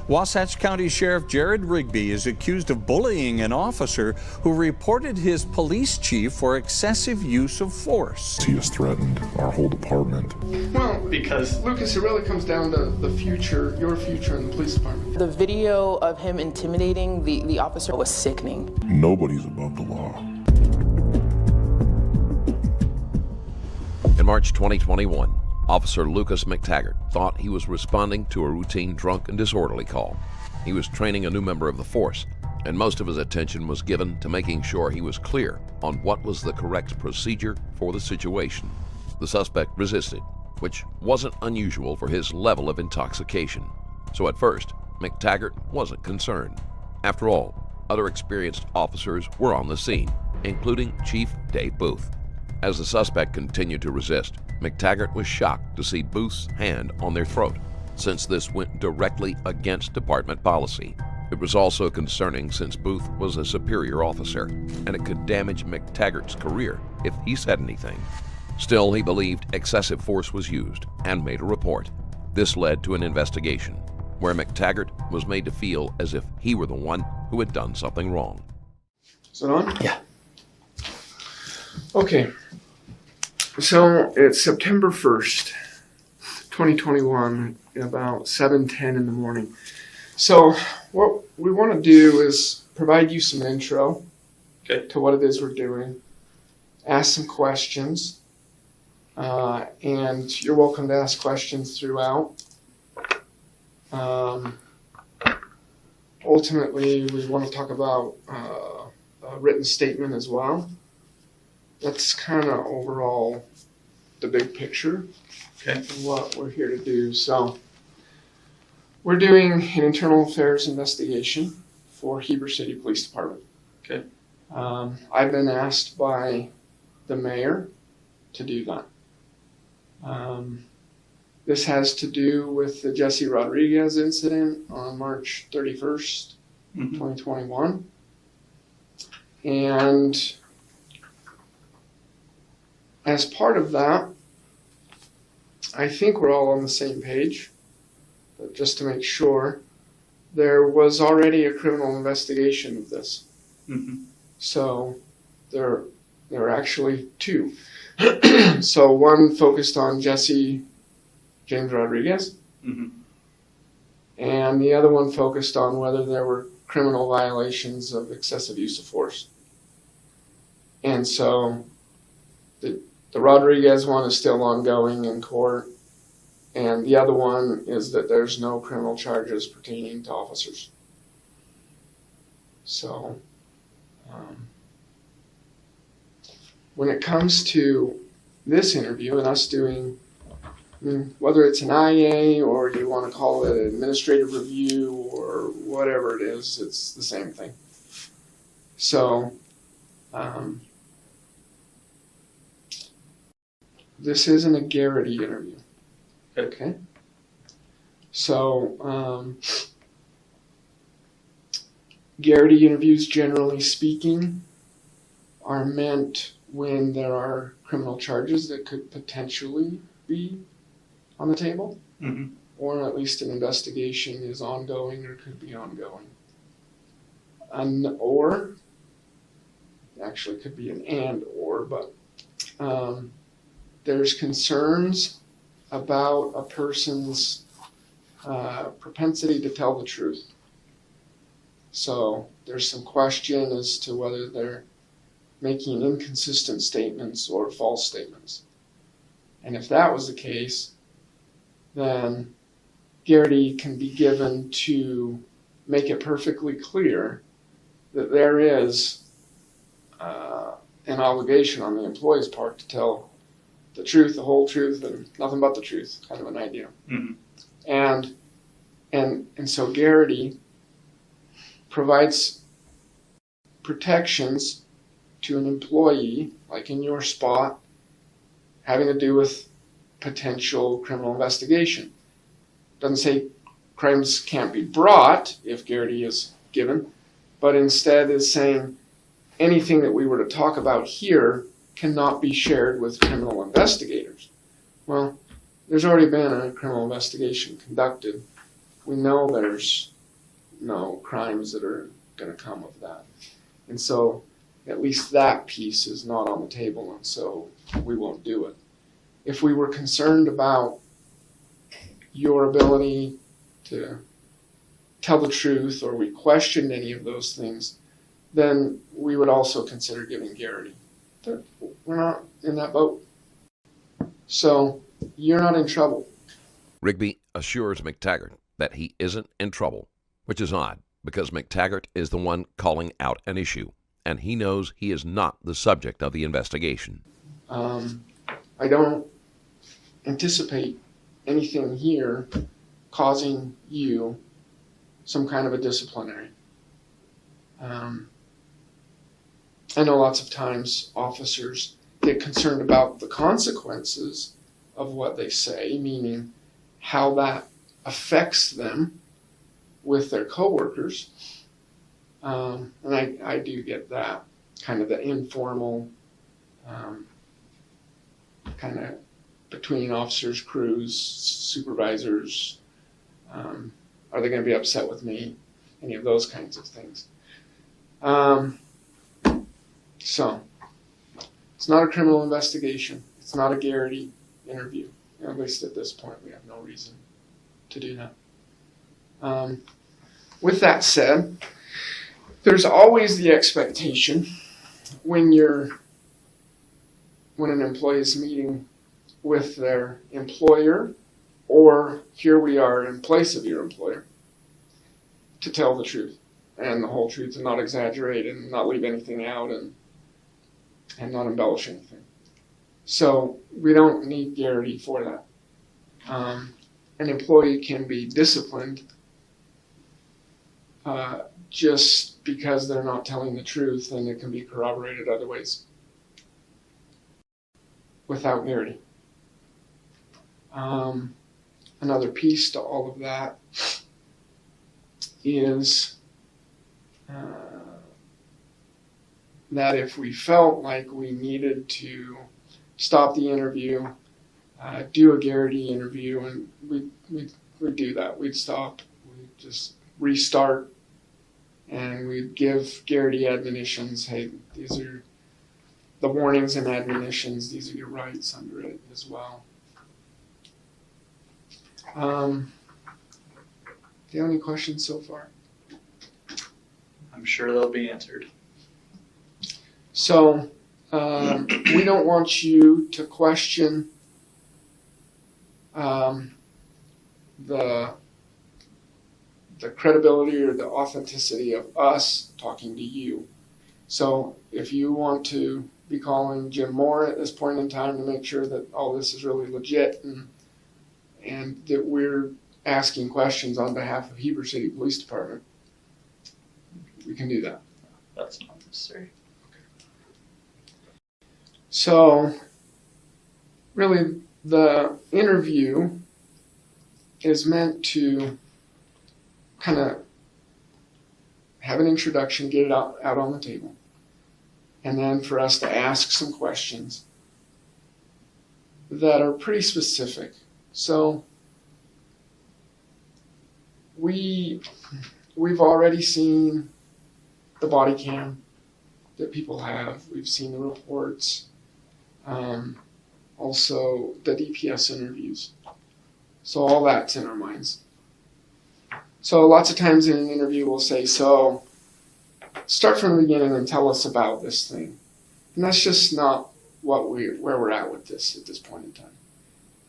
Wasatch County Sheriff Jared Rigby is accused of bullying an officer who reported his police chief for excessive use of force. He has threatened our whole department. Well, because Lucas, it really comes down to the future, your future in the police department. The video of him intimidating the officer was sickening. Nobody's above the law. In March 2021, Officer Lucas McTaggart thought he was responding to a routine drunk and disorderly call. He was training a new member of the force, and most of his attention was given to making sure he was clear on what was the correct procedure for the situation. The suspect resisted, which wasn't unusual for his level of intoxication. So at first, McTaggart wasn't concerned. After all, other experienced officers were on the scene, including Chief Dave Booth. As the suspect continued to resist, McTaggart was shocked to see Booth's hand on their throat, since this went directly against department policy. It was also concerning since Booth was a superior officer, and it could damage McTaggart's career if he said anything. Still, he believed excessive force was used and made a report. This led to an investigation, where McTaggart was made to feel as if he were the one who had done something wrong. Is it on? Yeah. Okay. So it's September 1st, 2021, at about 7:10 in the morning. So what we want to do is provide you some intro to what it is we're doing, ask some questions, and you're welcome to ask questions throughout. Ultimately, we want to talk about a written statement as well. That's kind of overall the big picture of what we're here to do. So we're doing an internal affairs investigation for Heber City Police Department. Okay. I've been asked by the mayor to do that. This has to do with the Jesse Rodriguez incident on March 31st, 2021. And as part of that, I think we're all on the same page, but just to make sure, there was already a criminal investigation of this. So there are actually two. So one focused on Jesse James Rodriguez, and the other one focused on whether there were criminal violations of excessive use of force. And so the Rodriguez one is still ongoing in court, and the other one is that there's no criminal charges pertaining to officers. So when it comes to this interview and us doing, whether it's an IA or you want to call it an administrative review or whatever it is, it's the same thing. So this isn't a Garrity interview. Okay? So Garrity interviews, generally speaking, are meant when there are criminal charges that could potentially be on the table, or at least an investigation is ongoing or could be ongoing. Or, actually could be an and or, but there's concerns about a person's propensity to tell the truth. So there's some question as to whether they're making inconsistent statements or false statements. And if that was the case, then Garrity can be given to make it perfectly clear that there is an obligation on the employee's part to tell the truth, the whole truth, and nothing but the truth, kind of an idea. And so Garrity provides protections to an employee, like in your spot, having to do with potential criminal investigation. Doesn't say crimes can't be brought if Garrity is given, but instead is saying anything that we were to talk about here cannot be shared with criminal investigators. Well, there's already been a criminal investigation conducted. We know there's no crimes that are going to come of that. And so at least that piece is not on the table, and so we won't do it. If we were concerned about your ability to tell the truth, or we questioned any of those things, then we would also consider giving Garrity. We're not in that boat. So you're not in trouble. Rigby assures McTaggart that he isn't in trouble, which is odd because McTaggart is the one calling out an issue, and he knows he is not the subject of the investigation. I don't anticipate anything here causing you some kind of a disciplinary. I know lots of times officers get concerned about the consequences of what they say, meaning how that affects them with their coworkers. And I do get that, kind of the informal, kind of between officers, crews, supervisors. Are they going to be upset with me? Any of those kinds of things. So, it's not a criminal investigation. It's not a Garrity interview. At least at this point, we have no reason to do that. With that said, there's always the expectation when an employee is meeting with their employer, or here we are in place of your employer, to tell the truth and the whole truth and not exaggerate and not leave anything out and not embellish anything. So we don't need Garrity for that. An employee can be disciplined just because they're not telling the truth, and it can be corroborated other ways without Garrity. Another piece to all of that is that if we felt like we needed to stop the interview, do a Garrity interview, and we'd do that. We'd stop, we'd just restart, and we'd give Garrity admonitions. Hey, these are the warnings and admonitions. These are your rights under it as well. Do you have any questions so far? I'm sure they'll be answered. So we don't want you to question the credibility or the authenticity of us talking to you. So if you want to be calling Jim Moore at this point in time to make sure that all this is really legit and that we're asking questions on behalf of Heber City Police Department, we can do that. That's not necessary. So really the interview is meant to kind of have an introduction, get it out on the table, and then for us to ask some questions that are pretty specific. So we've already seen the body cam that people have. We've seen the reports, also the DPS interviews. So all that's in our minds. So lots of times in an interview we'll say, so start from the beginning and tell us about this thing. And that's just not where we're at with this at this point in time.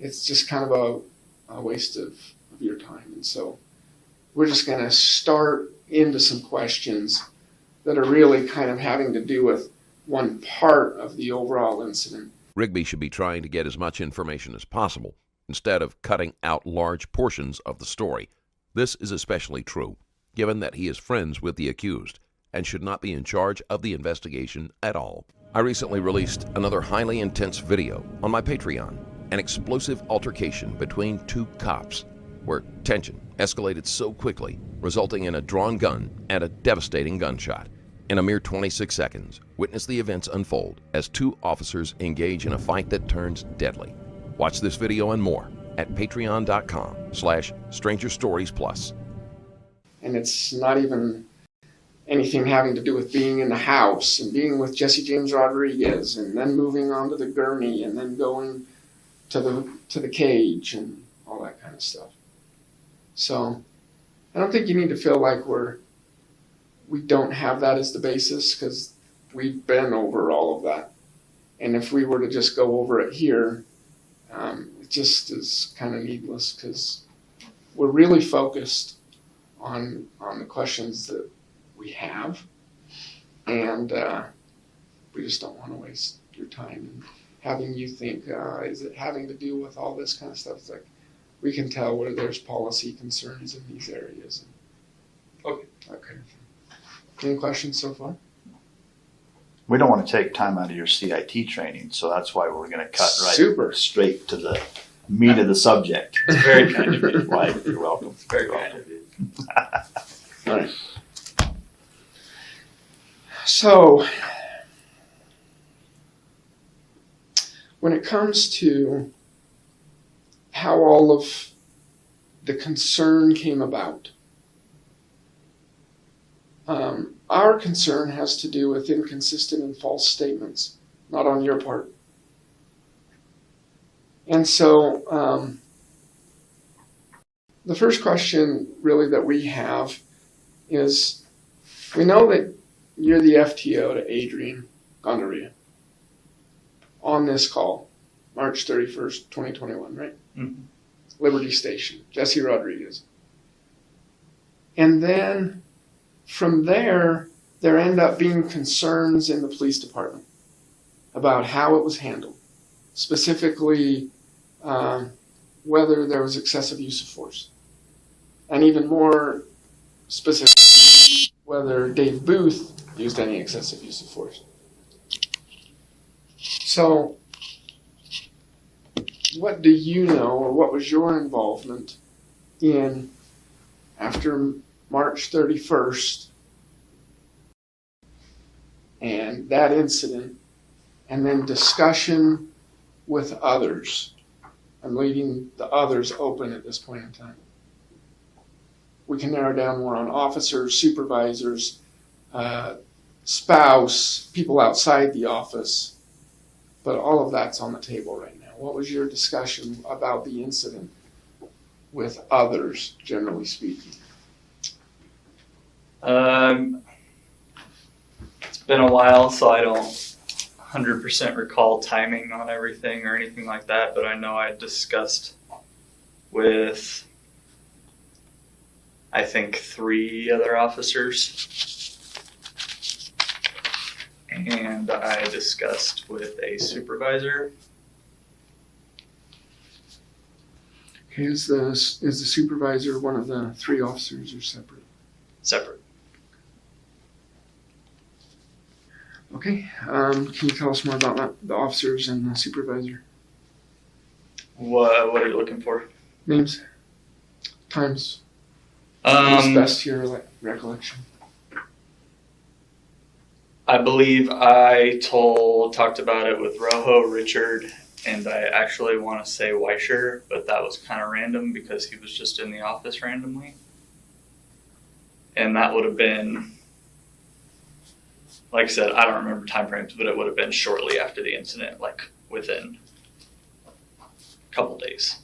It's just kind of a waste of your time. And so we're just going to start into some questions that are really kind of having to do with one part of the overall incident. Rigby should be trying to get as much information as possible instead of cutting out large portions of the story. This is especially true, given that he is friends with the accused and should not be in charge of the investigation at all. I recently released another highly intense video on my Patreon, an explosive altercation between two cops, where tension escalated so quickly, resulting in a drawn gun and a devastating gunshot. In a mere 26 seconds, witness the events unfold as two officers engage in a fight that turns deadly. Watch this video and more at patreon.com/strangerstoriesplus. And it's not even anything having to do with being in the house and being with Jesse James Rodriguez and then moving on to the gurney and then going to the cage and all that kind of stuff. So I don't think you need to feel like we don't have that as the basis, because we've been over all of that. And if we were to just go over it here, it just is kind of needless, because we're really focused on the questions that we have, and we just don't want to waste your time and having you think, is it having to do with all this kind of stuff? It's like, we can tell where there's policy concerns in these areas. Okay. That kind of thing. Any questions so far? We don't want to take time out of your CIT training, so that's why we're going to cut right Super. straight to the meat of the subject. It's very kind of you. Why, you're welcome. It's very kind of you. All right. So, when it comes to how all of the concern came about, our concern has to do with inconsistent and false statements, not on your part. And so, the first question really that we have is, we know that you're the FTO to Adrian Gondaria on this call, March 31st, 2021, right? Mm-hmm. Liberty Station, Jesse Rodriguez. And then from there end up being concerns in the police department about how it was handled, specifically whether there was excessive use of force, and even more specific, whether Dave Booth used any excessive use of force. So, what do you know, or what was your involvement in, after March 31st, and that incident, and then discussion with others? I'm leaving the others open at this point in time. We can narrow down more on officers, supervisors, spouse, people outside the office, but all of that's on the table right now. What was your discussion about the incident with others, generally speaking? It's been a while, so I don't 100% recall timing on everything or anything like that, but I know I discussed with, I think, 3 other officers, and I discussed with a supervisor. Okay, is the supervisor one of the 3 officers or separate? Separate. Okay, can you tell us more about that, the officers and the supervisor? What are you looking for? Names, times, what's best to your recollection? I believe I talked about it with Rojo, Richard, and I actually want to say Weischer, but that was kind of random because he was just in the office randomly. And that would have been, like I said, I don't remember time frames, but it would have been shortly after the incident, like within a couple days.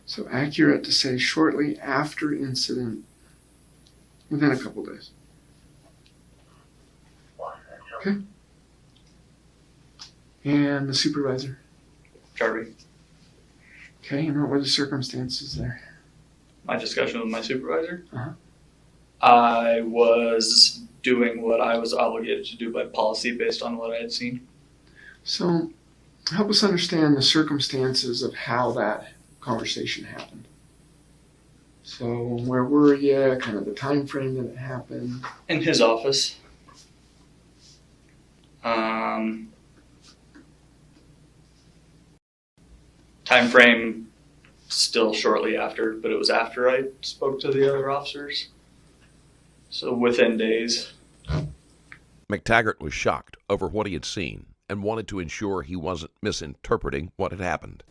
So accurate to say shortly after incident, within a couple days. Okay. And the supervisor? Jarvie, Okay, and what were the circumstances there? my discussion with my supervisor, Uh-huh. I was doing what I was obligated to do by policy based on what I had seen. So, help us understand the circumstances of how that conversation happened. So, where were you? Kind of the time frame that it happened. In his office. Time frame still shortly after, but it was after I spoke to the other officers. So within days. McTaggart was shocked over what he had seen and wanted to ensure he wasn't misinterpreting what had happened.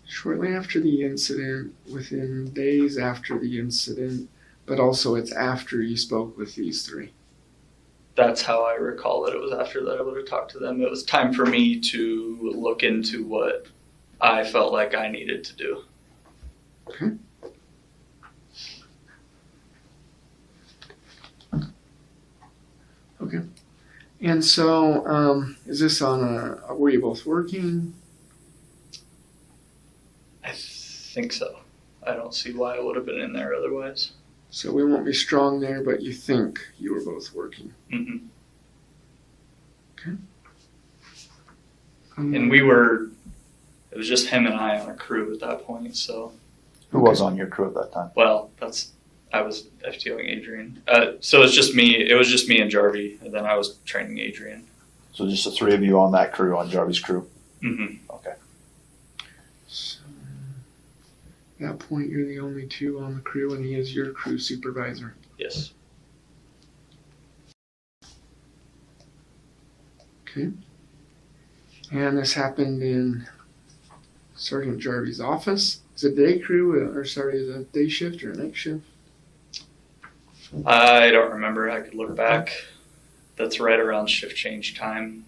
Shortly after the incident, within days after the incident, but also it's after you spoke with these three. That's how I recall it. It was after that I would have talked to them. It was time for me to look into what I felt like I needed to do. Okay. Okay. And so, is this on were you both working? I think so. I don't see why I would have been in there otherwise. So we won't be strong there, but you think you were both working. Mm-hmm. Okay. And it was just him and I on a crew at that point, so. Who was on your crew at that time? Well, I was FTOing Adrian. So it was just me and Jarvie, and then I was training Adrian. So just the three of you on that crew, on Jarvie's crew? Mm-hmm. Okay. So, at that point, you're the only two on the crew, and he is your crew supervisor. Yes. Okay. And this happened in Sergeant Jarvie's office. Is it a day crew, is it a day shift or a night shift? I don't remember. I could look back. That's right around shift change time.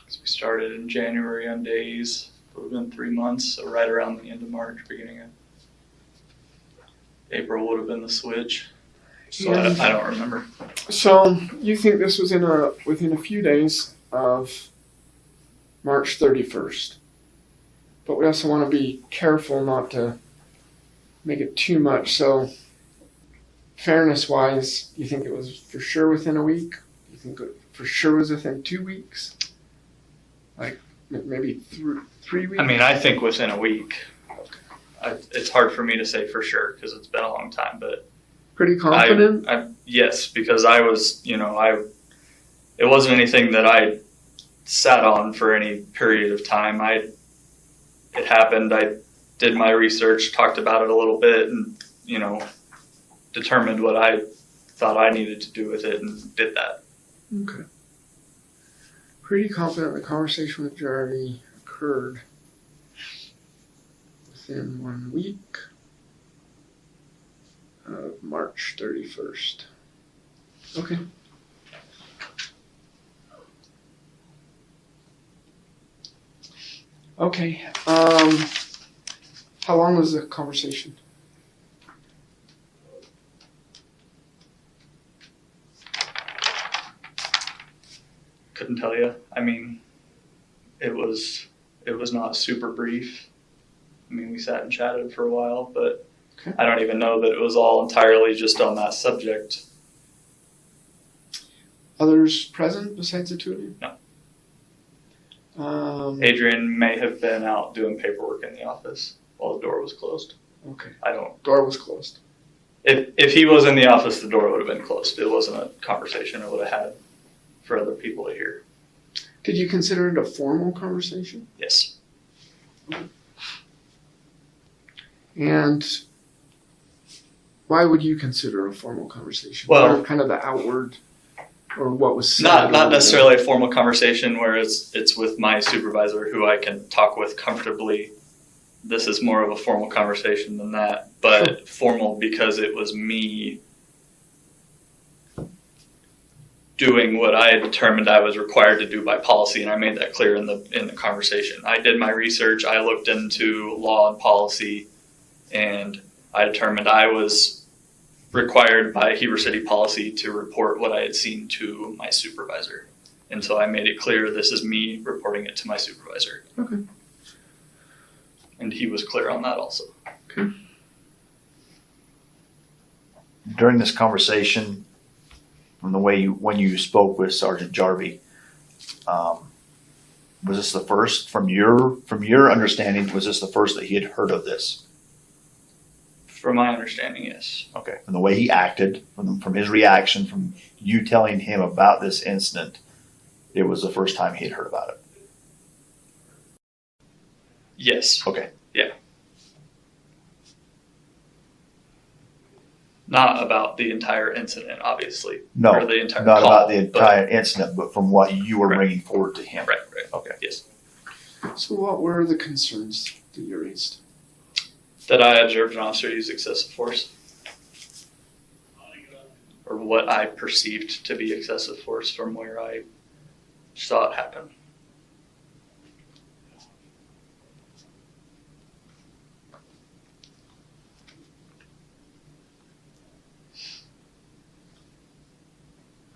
So we started in January on days. It would have been 3 months, so right around the end of March, beginning of April would have been the switch. So I don't remember. So you think this was within a few days of March 31st. But we also want to be careful not to make it too much. So fairness-wise, you think it was for sure within a week? You think it for sure was within 2 weeks? Like maybe 3 weeks? I mean, I think within a week. It's hard for me to say for sure because it's been a long time, but pretty confident? Yes, because I was, it wasn't anything that I sat on for any period of time. It happened. I did my research, talked about it a little bit, and, determined what I thought I needed to do with it and did that. Okay. Pretty confident the conversation with Jarvie occurred within 1 week of March 31st. Okay. Okay. How long was the conversation? Couldn't tell you. I mean, it was not super brief. I mean, we sat and chatted for a while, but okay. I don't even know that it was all entirely just on that subject. Others present besides the two of you? No. Adrian may have been out doing paperwork in the office while the door was closed. Okay. Door was closed. If he was in the office, the door would have been closed. It wasn't a conversation I would have had for other people to hear. Did you consider it a formal conversation? Yes. And why would you consider a formal conversation? Well, or kind of the outward, or what was said? Not necessarily a formal conversation where it's with my supervisor who I can talk with comfortably. This is more of a formal conversation than that, but sure. Formal because it was me doing what I had determined I was required to do by policy, and I made that clear in the conversation. I did my research. I looked into law and policy, and I determined I was required by Heber City policy to report what I had seen to my supervisor. And so I made it clear this is me reporting it to my supervisor. Okay. And he was clear on that also. Okay. During this conversation, from the way when you spoke with Sergeant Jarvie, was this the first, from your understanding, was this the first that he had heard of this? From my understanding, yes. Okay. From the way he acted, from his reaction, from you telling him about this incident, it was the first time he had heard about it. Yes. Okay. Yeah. Not about the entire incident, obviously. No, or the entire not call, about the entire incident, but from what you were Right. bringing forward to him. Right. Okay. Yes. So what were the concerns that you raised? That I observed an officer use excessive force. or what I perceived to be excessive force from where I saw it happen.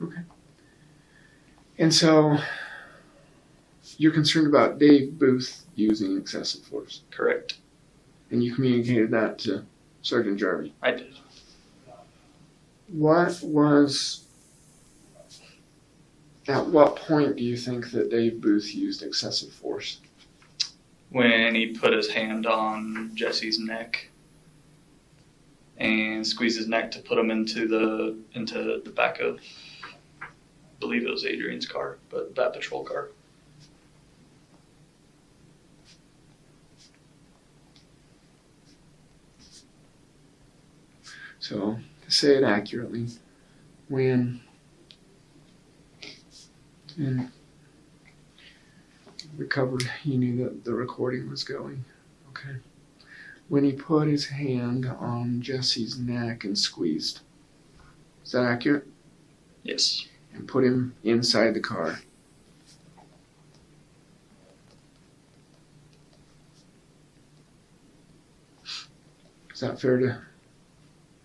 Okay. And so you're concerned about Dave Booth using excessive force, Correct. and you communicated that to Sergeant Jarvie. I did. At what point do you think that Dave Booth used excessive force? When he put his hand on Jesse's neck and squeezed his neck to put him into the back of, I believe it was Adrian's car, but that patrol car. So, to say it accurately, when and recovered, he knew that the recording was going. Okay. When he put his hand on Jesse's neck and squeezed, is that accurate? Yes. And put him inside the car. Is that fair to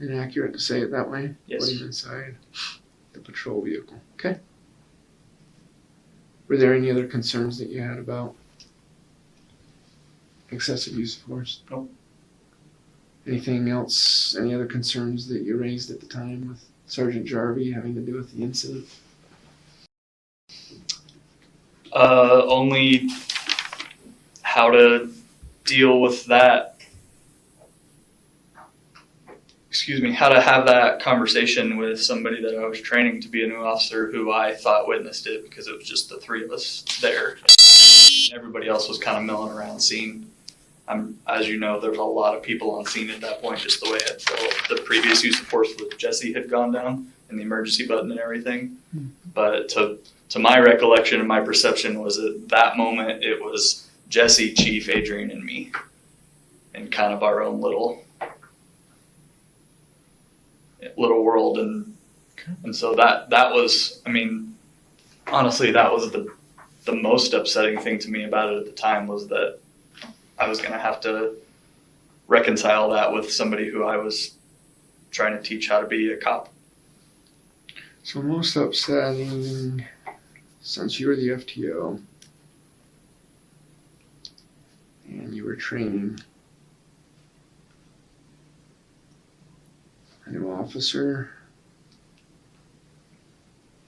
inaccurate to say it that way? Yes. Put him inside the patrol vehicle. Okay. Were there any other concerns that you had about excessive use of force? No. Anything else, any other concerns that you raised at the time with Sergeant Jarvie having to do with the incident? Only how to deal with that. How to have that conversation with somebody that I was training to be a new officer who I thought witnessed it, because it was just the three of us there. Everybody else was kind of milling around scene. As you know, there was a lot of people on scene at that point, just the way the previous use of force with Jesse had gone down and the emergency button and everything. But to my recollection and my perception was at that moment, it was Jesse, Chief, Adrian, and me, and kind of our own little world. And so that was, I mean, honestly, that was the most upsetting thing to me about it at the time, was that I was going to have to reconcile that with somebody who I was trying to teach how to be a cop. So most upsetting, since you were the FTO and you were training a new officer,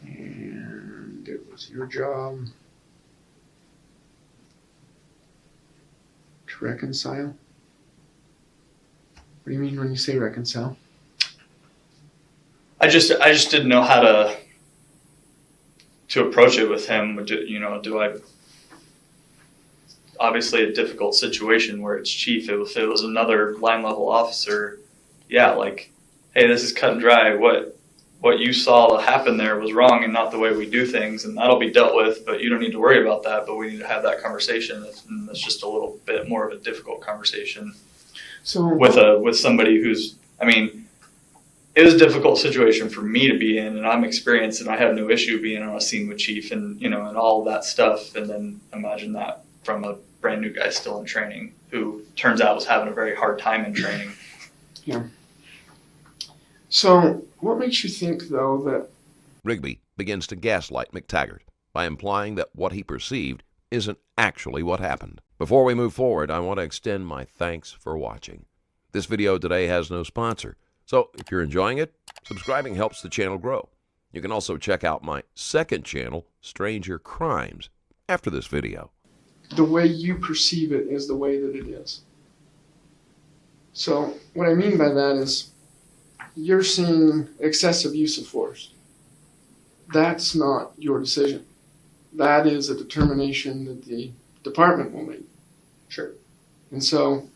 and it was your job to reconcile. What do you mean when you say reconcile? I just didn't know how to approach it with him. Do I, obviously a difficult situation where it's chief. If it was another line level officer, yeah, like, hey, this is cut and dry. What you saw happen there was wrong and not the way we do things, and that'll be dealt with, but you don't need to worry about that, but we need to have that conversation. And that's just a little bit more of a difficult conversation. So With somebody who's, I mean, it was a difficult situation for me to be in, and I'm experienced, and I have no issue being on a scene with Chief and and all of that stuff. And then imagine that from a brand new guy still in training, who turns out was having a very hard time in training. Yeah. So what makes you think, though, that Rigby begins to gaslight McTaggart by implying that what he perceived isn't actually what happened. Before we move forward, I want to extend my thanks for watching. This video today has no sponsor, so if you're enjoying it, subscribing helps the channel grow. You can also check out my second channel, Stranger Crimes, after this video. the way you perceive it is the way that it is? So what I mean by that is you're seeing excessive use of force. That's not your decision. That is a determination that the department will make. Sure. And so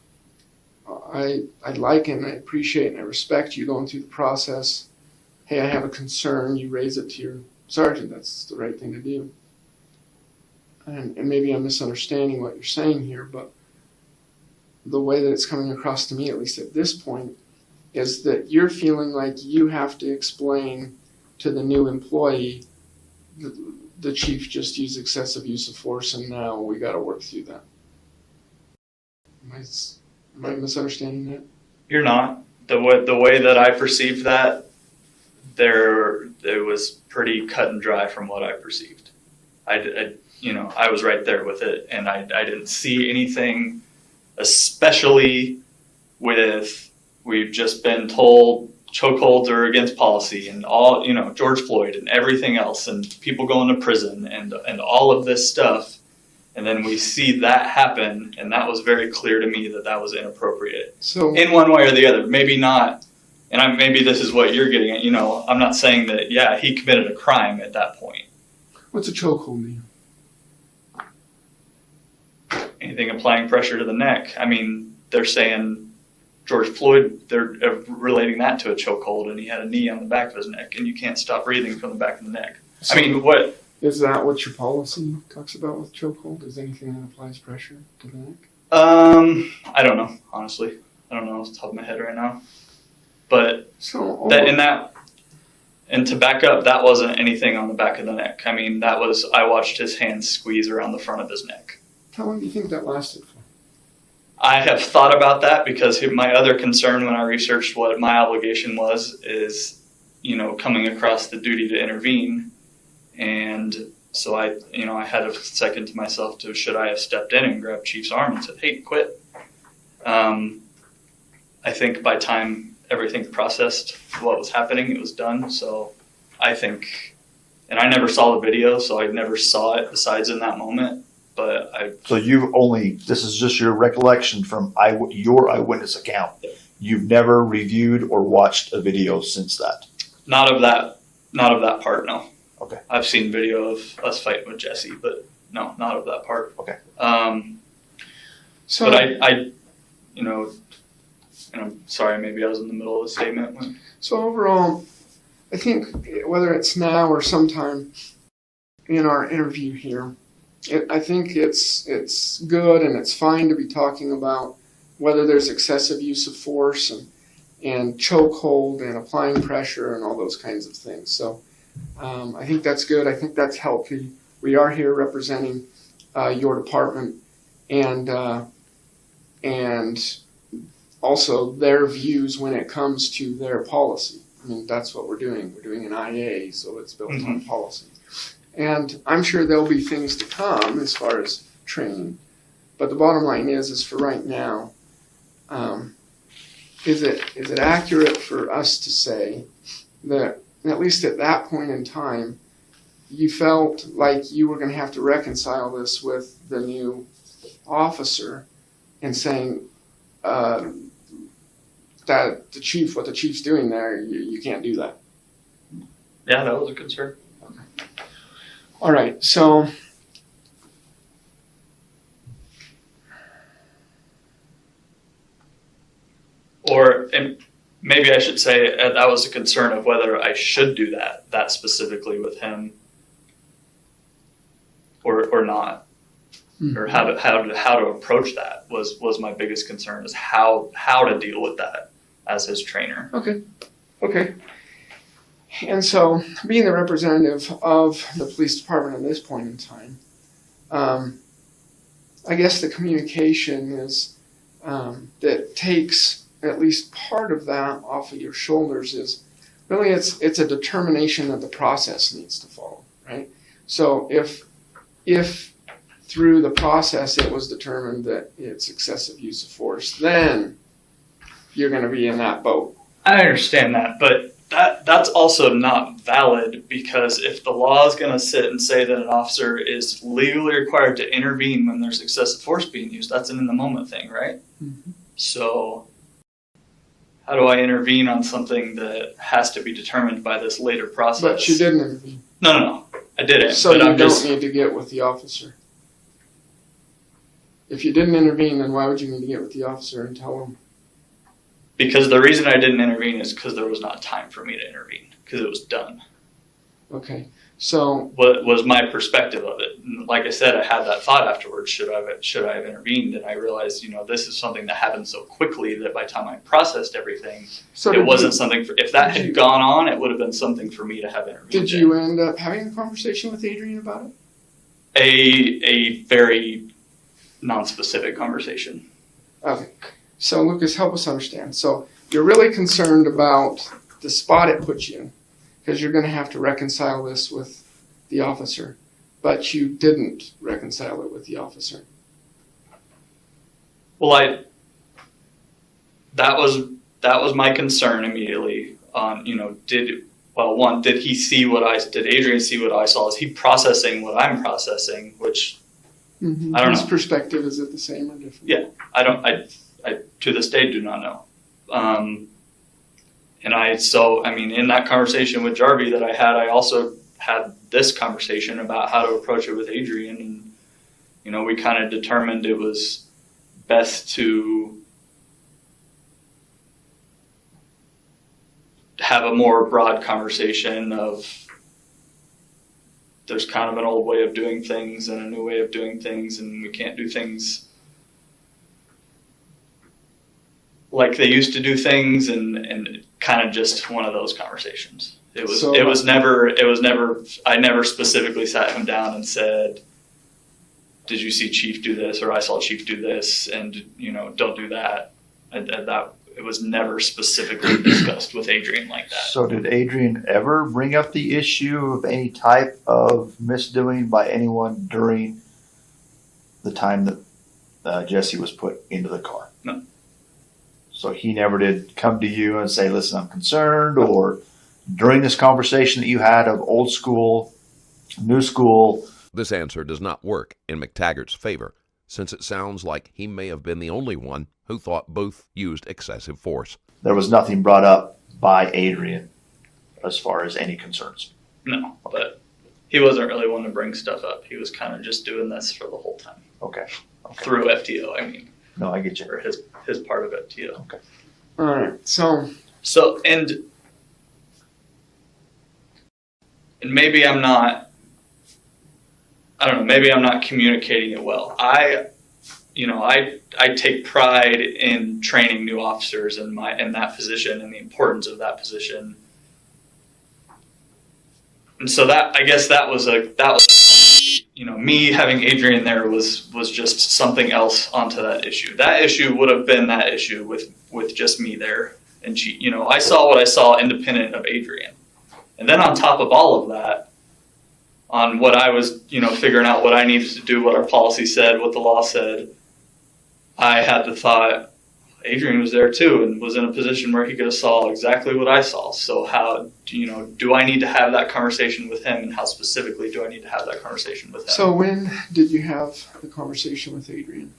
I like and I appreciate and I respect you going through the process. Hey, I have a concern. You raise it to your sergeant. That's the right thing to do. And maybe I'm misunderstanding what you're saying here, but the way that it's coming across to me, at least at this point, is that you're feeling like you have to explain to the new employee the chief just used excessive use of force and now we got to work through that. Am I misunderstanding that? You're not. The way that I perceived that, it was pretty cut and dry from what I perceived. I was right there with it, and I didn't see anything, especially with, we've just been told chokeholds are against policy and all, George Floyd and everything else and people going to prison and all of this stuff. And then we see that happen, and that was very clear to me that was inappropriate. So in one way or the other, maybe not. And maybe this is what you're getting at. I'm not saying that, yeah, he committed a crime at that point. what's a chokehold mean? Anything applying pressure to the neck. I mean, they're saying George Floyd, they're relating that to a chokehold, and he had a knee on the back of his neck, and you can't stop breathing from the back of the neck. So I mean, what? Is that what your policy talks about with chokehold? Is anything that applies pressure to the neck? I don't know, honestly. I don't know off the top of my head right now. But So and to back up, that wasn't anything on the back of the neck. I mean, I watched his hands squeeze around the front of his neck. how long do you think that lasted for? I have thought about that because my other concern when I researched what my obligation is, coming across the duty to intervene. And so I had a second to myself to, should I have stepped in and grabbed Chief's arm and said, hey, quit? I think by time everything processed what was happening, it was done. So I think, and I never saw the video, so I never saw it besides in that moment. But So this is just your recollection from your eyewitness account. You've never reviewed or watched a video since that? not of that part, no. Okay. I've seen video of us fighting with Jesse, but no, not of that part. Okay. So But I and I'm sorry, maybe I was in the middle of the statement. So overall, I think whether it's now or sometime in our interview here, I think it's good and it's fine to be talking about whether there's excessive use of force and chokehold and applying pressure and all those kinds of things. So I think that's good. I think that's healthy. We are here representing your department and also their views when it comes to their policy. I mean, that's what we're doing. We're doing an IA, so it's built on policy. And I'm sure there'll be things to come as far as training. But the bottom line is for right now, is it accurate for us to say that at least at that point in time, you felt like you were going to have to reconcile this with the new officer and saying that what the chief's doing there, you can't do that? Yeah, that was a concern. All right, so And maybe I should say that was a concern of whether I should do that specifically with him or not, or how to approach that was my biggest concern, is how to deal with that as his trainer. Okay. And so, being the representative of the police department at this point in time, I guess the communication is that takes at least part of that off of your shoulders is really it's a determination that the process needs to follow, right? So if through the process it was determined that it's excessive use of force, then you're going to be in that boat. I understand that, but that's also not valid, because if the law is going to sit and say that an officer is legally required to intervene when there's excessive force being used, that's an in the moment thing, right? Mm-hmm. So how do I intervene on something that has to be determined by this later process? But you didn't intervene. No, I didn't. So but you don't need to get with the officer. If you didn't intervene, then why would you need to get with the officer and tell him? Because the reason I didn't intervene is because there was not time for me to intervene, because it was done. Okay, so, What was my perspective of it? And like I said, I had that thought afterwards, should I have intervened? And I realized, this is something that happened so quickly that by the time I processed everything, so it did wasn't you, something if that did had you- gone on, it would have been something for me to have intervened. did you end up having a conversation with Adrian about it? A very non-specific conversation. Okay, so Lucas, help us understand. So you're really concerned about the spot it puts you in, because you're gonna have to reconcile this with the officer, but you didn't reconcile it with the officer. Well, that was my concern immediately on, did Adrian see what I saw? Is he processing what I'm processing? Which Mm-hmm. I don't His know. perspective, is it the same or different? Yeah. I to this day do not know. In that conversation with Jarvie that I also had this conversation about how to approach it with Adrian, and we kind of determined it was best to have a more broad conversation of there's kind of an old way of doing things and a new way of doing things, and we can't do things like they used to do things, and kind of just one of those conversations. I never specifically sat him down and said, did you see Chief do this? Or I saw Chief do this, and don't do that. And that it was never specifically discussed with Adrian like that. So did Adrian ever bring up the issue of any type of misdoing by anyone during the time that Jesse was put into the car? No. So he never did come to you and say, listen, I'm concerned, or during this conversation that you had of old school, new school. This answer does not work in McTaggart's favor, since it sounds like he may have been the only one who thought both used excessive force. There was nothing brought up by Adrian as far as any concerns. No, but he wasn't really one to bring stuff up. He was kind of just doing this for the whole time. Okay. Through FTO, I mean. No, I get you. Or his part of FTO. Okay. All right, so And maybe I'm not, I don't know, maybe I'm not communicating it well. I take pride in training new officers in that position and the importance of that position. And so I guess that was me having Adrian there was just something else onto that issue. That issue would have been that issue with just me there. And I saw what I saw independent of Adrian. And then on top of all of that, on what I was, figuring out what I needed to do, what our policy said, what the law said, I had the thought, Adrian was there too and was in a position where he could have saw exactly what I saw. So how, do I need to have that conversation with him, and how specifically do I need to have that conversation with him? So when did you have the conversation with Adrian?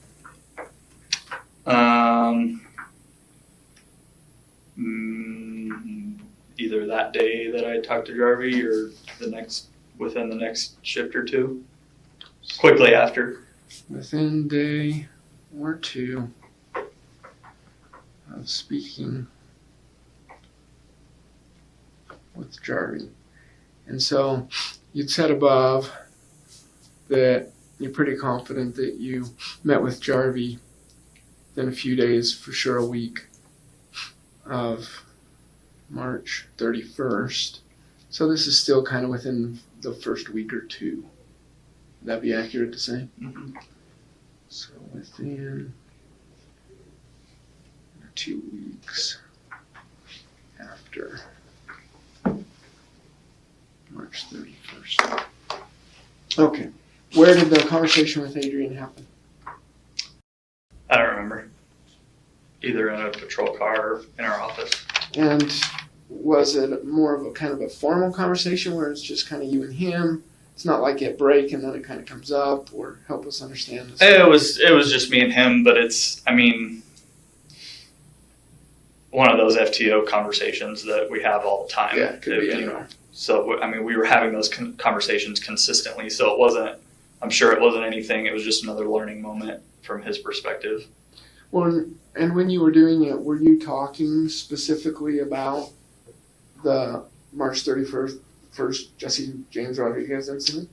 Either that day that I talked to Jarvie or within the next shift or two. Quickly after. Within a day or two of speaking with Jarvie. And so you'd said above that you're pretty confident that you met with Jarvie within a few days, for sure a week, of March 31st. So this is still kind of within the first week or two. Would that be accurate to say? Mm-hmm. So within 2 weeks after March 31st. Okay. Where did the conversation with Adrian happen? I don't remember. Either in a patrol car or in our office. And was it more of a kind of a formal conversation where it's just kind of you and him? It's not like at break and then it kind of comes up, or help us understand this. It was just me and him, but one of those FTO conversations that we have all the time. Yeah, it could be anywhere. So, we were having those conversations consistently, so I'm sure it wasn't anything, it was just another learning moment from his perspective. Well, and when you were doing it, were you talking specifically about the March 31st first Jesse James Rodriguez incident?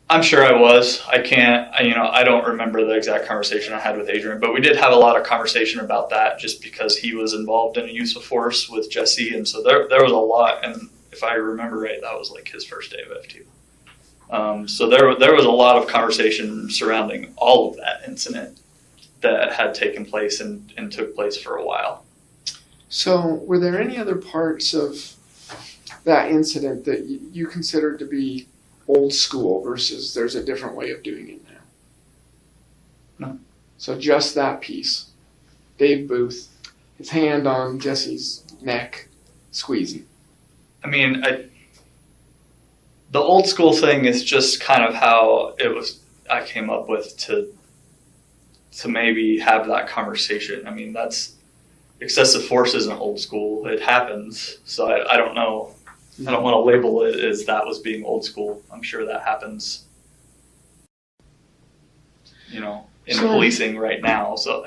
I'm sure I was. I can't, I don't remember the exact conversation I had with Adrian, but we did have a lot of conversation about that just because he was involved in a use of force with Jesse. And so there was a lot. And if I remember right, that was like his first day of FTO. So there was a lot of conversation surrounding all of that incident that had taken place and took place for a while. So were there any other parts of that incident that you considered to be old school versus there's a different way of doing it now? No. So just that piece. Dave Booth, his hand on Jesse's neck, squeezing. I mean, the old school thing is just kind of how I came up with to maybe have that conversation. I mean, that's excessive force isn't old school. It happens. So I don't know. I don't want to label it as that was being old school. I'm sure that happens, in policing right now. So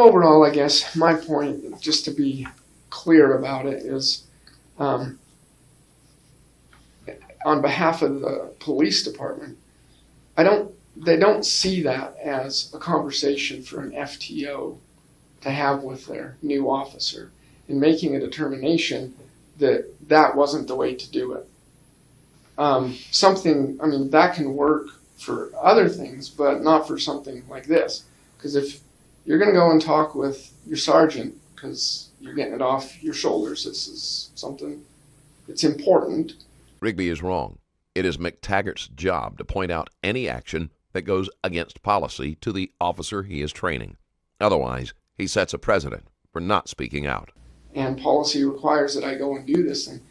overall, I guess my point, just to be clear about it, is on behalf of the police department, they don't see that as a conversation for an FTO to have with their new officer in making a determination that wasn't the way to do it. That can work for other things, but not for something like this. Because if you're going to go and talk with your sergeant because you're getting it off your shoulders, this is something that's important. Rigby is wrong. It is McTaggart's job to point out any action that goes against policy to the officer he is training. Otherwise, he sets a precedent for not speaking out. And policy requires that I go and do this thing.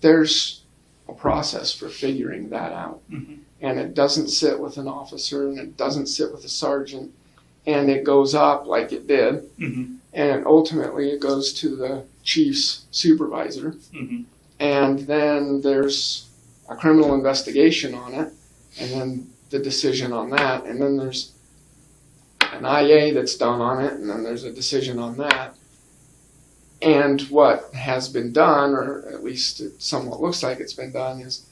There's a process for figuring that out. Mm-hmm. And it doesn't sit with an officer, and it doesn't sit with a sergeant, and it goes up like it did. Mm-hmm. And ultimately it goes to the chief's supervisor. Mm-hmm. And then there's a criminal investigation on it, and then the decision on that, and then there's an IA that's done on it, and then there's a decision on that. And what has been done, or at least it somewhat looks like it's been done, is,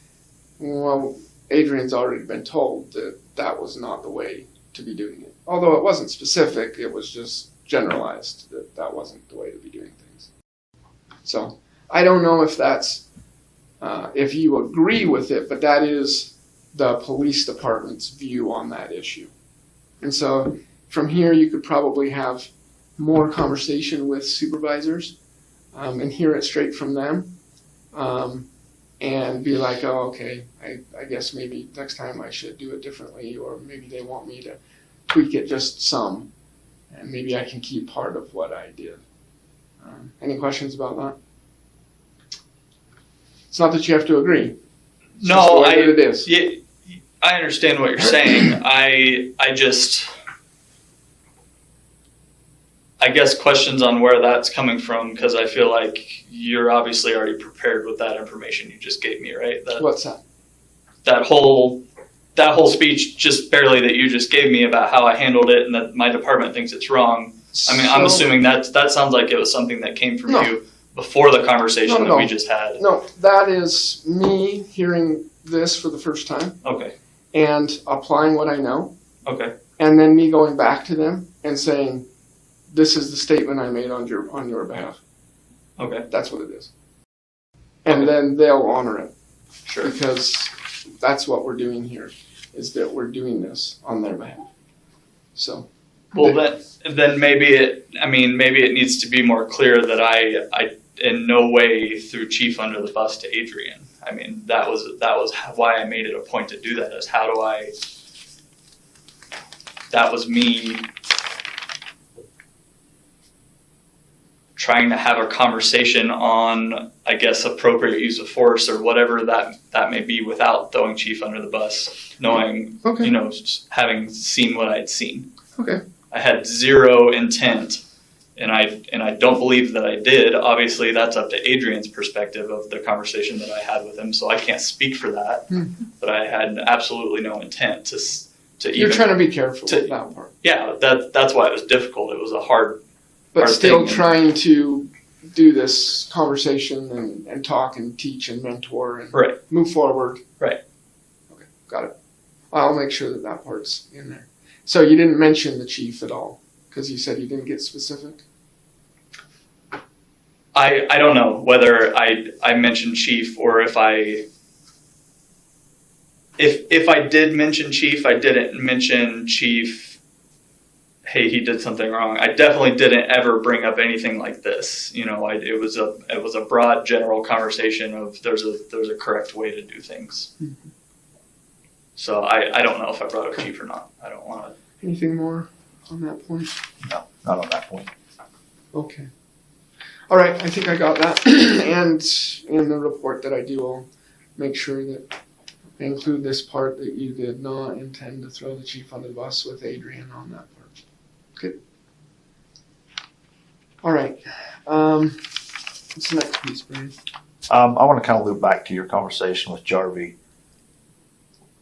well, Adrian's already been told that that was not the way to be doing it. Although it wasn't specific, it was just generalized that that wasn't the way to be doing things. So I don't know if that's, if you agree with it, but that is the police department's view on that issue. And so from here, you could probably have more conversation with supervisors and hear it straight from them and be like, oh, okay, I guess maybe next time I should do it differently, or maybe they want me to tweak it just some, and maybe I can keep part of what I did. Any questions about that? It's not that you have to agree. It's just the way that it is. Yeah, I understand what you're saying. I guess questions on where that's coming from, because I feel like you're obviously already prepared with that information you just gave me, right? What's that? That whole speech just barely that you just gave me about how I handled it and that my department thinks it's wrong. I mean, I'm assuming that sounds like it was something that came from you before the conversation that we just had. No, that is me hearing this for the first time. Okay. And applying what I know. Okay. And then me going back to them and saying, this is the statement I made on your behalf. Okay. That's what it is. And then they'll honor it. Sure. Because that's what we're doing here, is that we're doing this on their behalf. So. Well, then maybe it needs to be more clear that I in no way threw Chief under the bus to Adrian. I mean, that was why I made it a point to do that, is that was me trying to have a conversation on, I guess, appropriate use of force or whatever that may be, without throwing Chief under the bus, knowing, having seen what I'd seen. Okay. I had zero intent, and I don't believe that I did. Obviously, that's up to Adrian's perspective of the conversation that I had with him, so I can't speak for that. Mm-hmm. But I had absolutely no intent to You're trying to be careful with that part. Yeah, that's why it was difficult. It was a hard. But still thing. Trying to do this conversation and talk and teach and mentor and Right. move forward. Right. Okay, got it. I'll make sure that part's in there. So you didn't mention the chief at all because you said you didn't get specific? I don't know whether I mentioned chief or if I did mention chief, I didn't mention chief, hey, he did something wrong. I definitely didn't ever bring up anything like this. You know, it was a broad general conversation of there's a correct way to do things. Mm-hmm. So I don't know if I brought up chief or not. I don't want to. Anything more on that point? No, not on that point. Okay. All right, I think I got that. And in the report that I do, I'll make sure that I include this part that you did not intend to throw the chief under the bus with Adrian on that part. Good. All right. What's the next piece, Brian? I want to kind of loop back to your conversation with Jarvie.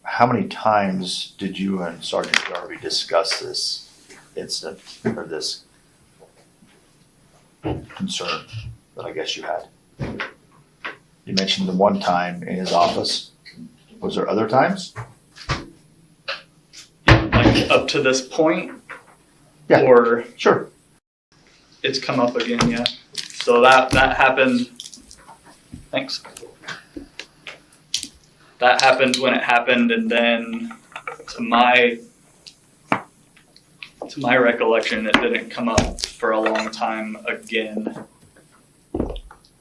How many times did you and Sergeant Jarvie discuss this incident or this concern that I guess you had? You mentioned the one time in his office. Was there other times? Like up to this point? Yeah. Or Sure. it's come up again, yeah. So that happened. Thanks. That happened when it happened, and then to my recollection, it didn't come up for a long time again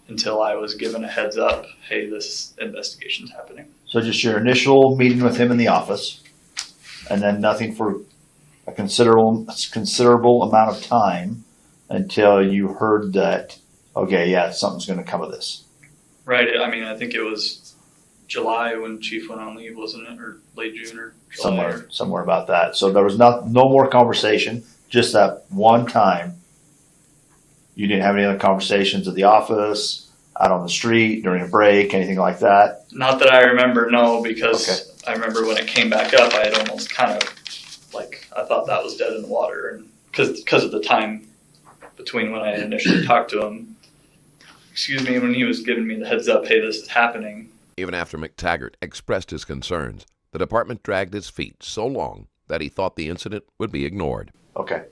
until I was given a heads up, hey, this investigation's happening. So just your initial meeting with him in the office, and then nothing for a considerable amount of time until you heard that, okay, yeah, something's going to come of this. Right, I mean, I think it was July when Chief went on leave, wasn't it? Or late June or July? Somewhere about that. So there was no more conversation, just that one time. You didn't have any other conversations at the office, out on the street, during a break, anything like that? Not that I remember, no, because Okay. I remember when it came back up, I had almost kind of, like, I thought that was dead in the water. And because of the time between when I had initially talked to him, when he was giving me the heads up, hey, this is happening. Even after McTaggart expressed his concerns, the department dragged its feet so long that he thought the incident would be ignored. Okay.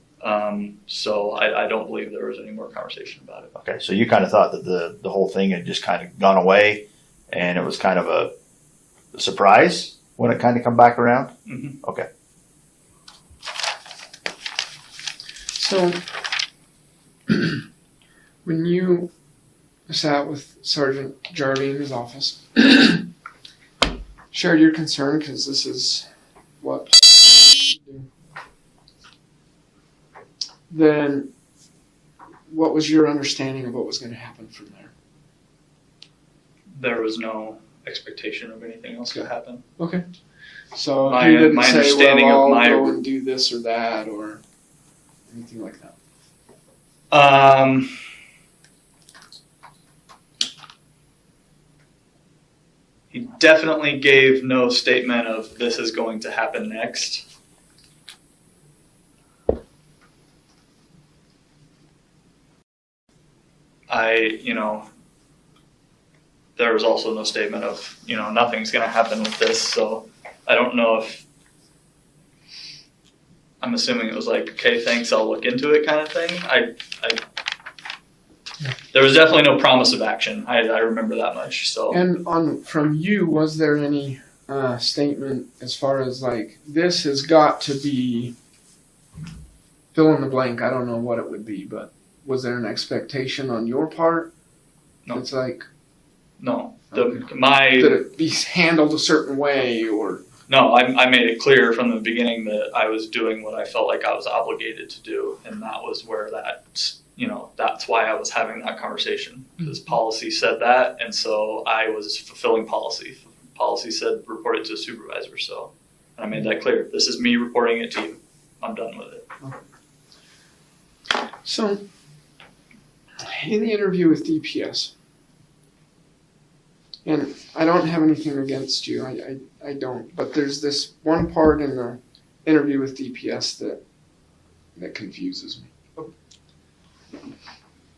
So I don't believe there was any more conversation about it. Okay. So you kind of thought that the whole thing had just kind of gone away, and it was kind of a surprise when it kind of come back around? Mm-hmm. Okay. So when you sat with Sergeant Jarvie in his office, shared your concern because this is what do. Then what was your understanding of what was going to happen from there? There was no expectation of anything else to happen. Okay. So My- he didn't my say, understanding well, of I'll my- go and do this or that or anything like that. He definitely gave no statement of this is going to happen next. There was also no statement of, nothing's going to happen with this. So I don't know if, I'm assuming it was like, okay, thanks, I'll look into it kind of thing. There was definitely no promise of action. I remember that much. So. And from you, was there any statement as far as like, this has got to be fill in the blank? I don't know what it would be, but was there an expectation on your part? No. It's like, No. did it be handled a certain way or? No, I made it clear from the beginning that I was doing what I felt like I was obligated to do, and that was where that's why I was having that conversation, because policy said that, and so I was fulfilling policy. Policy said report it to a supervisor, so I made that clear. This is me reporting it to you. I'm done with it. So, in the interview with DPS, and I don't have anything against you, I don't, but there's this one part in the interview with DPS that confuses me.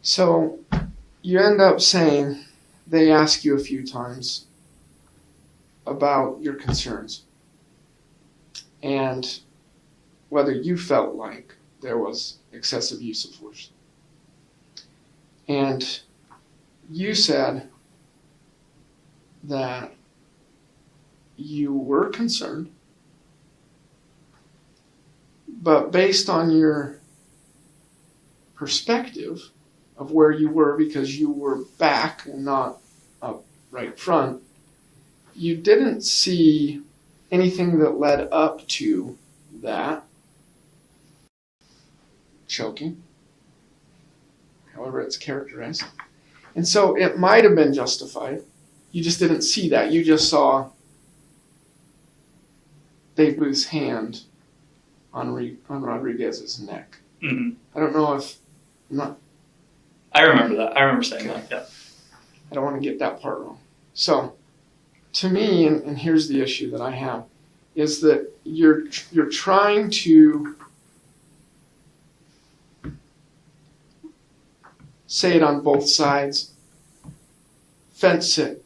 So, you end up saying they ask you a few times about your concerns and whether you felt like there was excessive use of force. And you said that you were concerned, but based on your perspective of where you were, because you were back and not up right front, you didn't see anything that led up to that choking, however it's characterized. And so it might have been justified. You just didn't see that. You just saw Dave Booth's hand on Rodriguez's neck. Mm-hmm. I don't know if I'm not. I remember that. I remember saying that. Yeah. I don't want to get that part wrong. So, to me, and here's the issue that I have, is that you're trying to say it on both sides, fence it.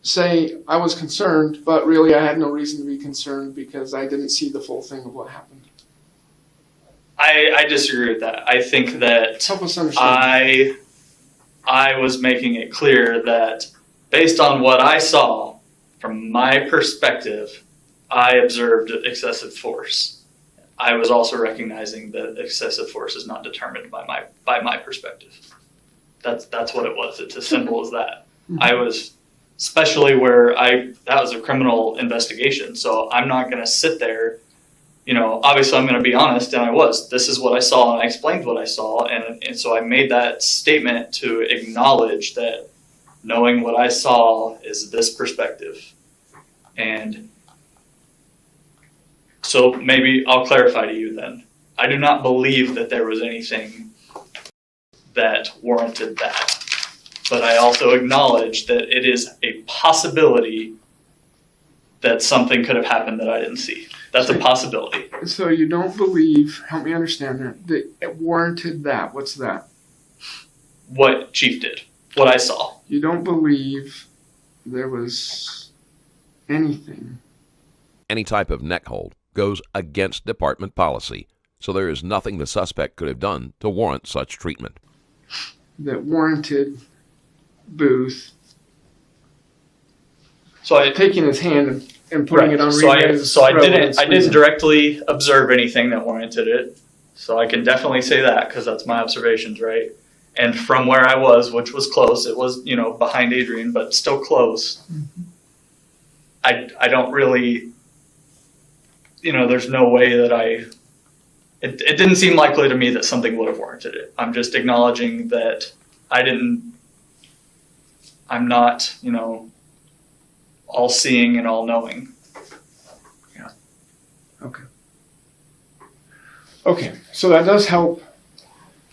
Say, I was concerned, but really I had no reason to be concerned because I didn't see the full thing of what happened. I disagree with that. I think that Help us understand. I was making it clear that based on what I saw, from my perspective, I observed excessive force. I was also recognizing that excessive force is not determined by my perspective. That's what it was. It's as simple as that. Mm-hmm. I was, especially where that was a criminal investigation, so I'm not going to sit there. Obviously I'm going to be honest, and this is what I saw, and I explained what I saw, and so I made that statement to acknowledge that knowing what I saw is this perspective. And so maybe I'll clarify to you then. I do not believe that there was anything that warranted that, but I also acknowledge that it is a possibility that something could have happened that I didn't see. That's a possibility. So you don't believe, help me understand that it warranted that. What's that? What Chief did, what I saw. You don't believe there was anything. Any type of neck hold goes against department policy, so there is nothing the suspect could have done to warrant such treatment. That warranted Booth So taking his hand and putting it on Rigby's so I throat and didn't squeezing. directly observe anything that warranted it. So I can definitely say that because that's my observations, right? And from where I was, which was close, it was, behind Adrian, but still close. Mm-hmm. I don't really, there's no way that it didn't seem likely to me that something would have warranted it. I'm just acknowledging that I'm not, all seeing and all knowing. Yeah. Okay, so that does help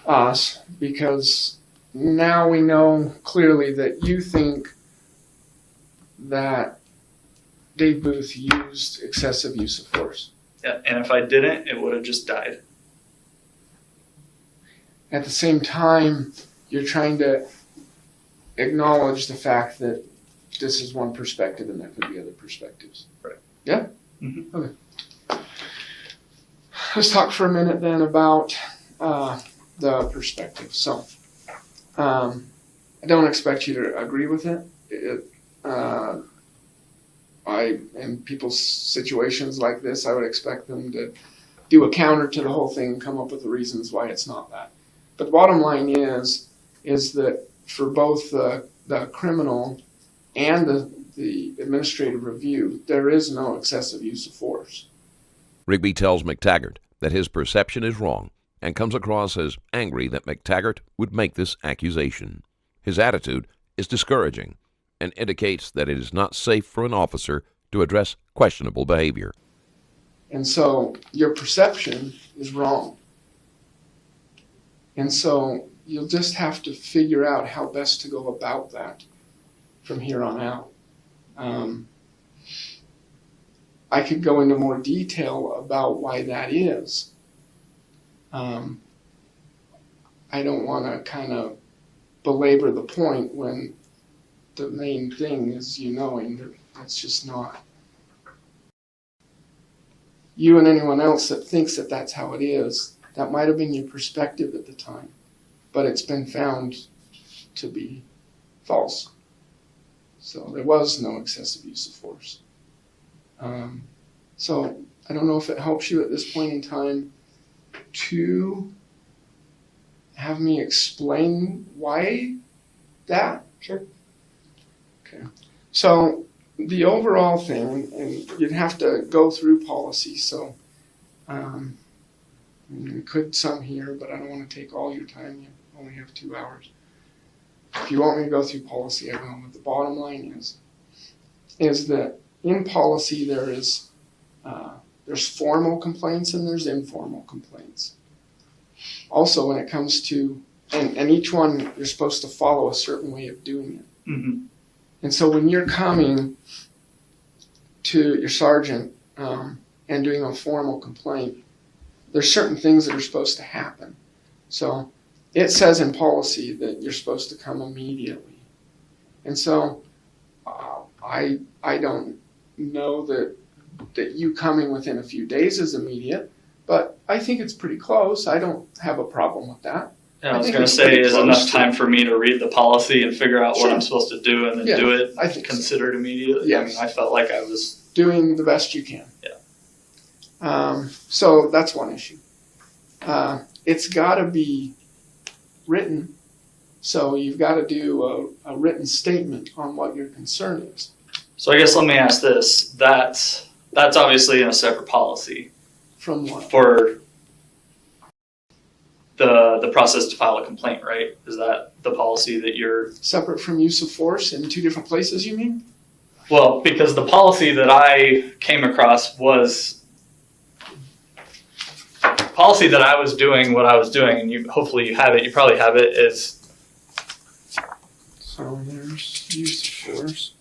us because now we know clearly that you think that Dave Booth used excessive use of force. Yeah, and if I didn't, it would have just died. At the same time, you're trying to acknowledge the fact that this is one perspective and there could be other perspectives. Right. Yeah? Mm-hmm. Okay. Let's talk for a minute then about the perspective. So, I don't expect you to agree with it. In people's situations like this, I would expect them to do a counter to the whole thing and come up with the reasons why it's not that. But the bottom line is that for both the criminal and the administrative review, there is no excessive use of force. Rigby tells McTaggart that his perception is wrong and comes across as angry that McTaggart would make this accusation. His attitude is discouraging and indicates that it is not safe for an officer to address questionable behavior. And so your perception is wrong. And so you'll just have to figure out how best to go about that from here on out. I could go into more detail about why that is. I don't want to kind of belabor the point when the main thing is knowing that that's just not. You and anyone else that thinks that that's how it is, that might have been your perspective at the time, but it's been found to be false. So there was no excessive use of force. So I don't know if it helps you at this point in time to have me explain why that. Sure. Okay. So the overall thing, and you'd have to go through policy, so we could sum here, but I don't want to take all your time. You only have 2 hours. If you want me to go through policy, I will. But the bottom line is that in policy there's formal complaints and there's informal complaints. Also, when it comes to, and each one you're supposed to follow a certain way of doing it. Mm-hmm. And so when you're coming to your sergeant and doing a formal complaint, there's certain things that are supposed to happen. So it says in policy that you're supposed to come immediately. And so I don't know that you coming within a few days is immediate, but I think it's pretty close. I don't have a problem with that. I was going to say, is enough time for me to read the policy and figure out what I'm supposed to do and then do it I think considered immediately? Yes. I mean, I felt like I was doing the best you can. Yeah. So that's one issue. It's got to be written, so you've got to do a written statement on what your concern is. So I guess let me ask this. That's obviously in a separate policy From what? for the process to file a complaint, right? Is that the policy that you're... Separate from use of force in 2 different places, you mean? Well, because the policy that I came across was policy that I was doing what I was doing, and hopefully you have it, you probably have it, is... So there's use of force.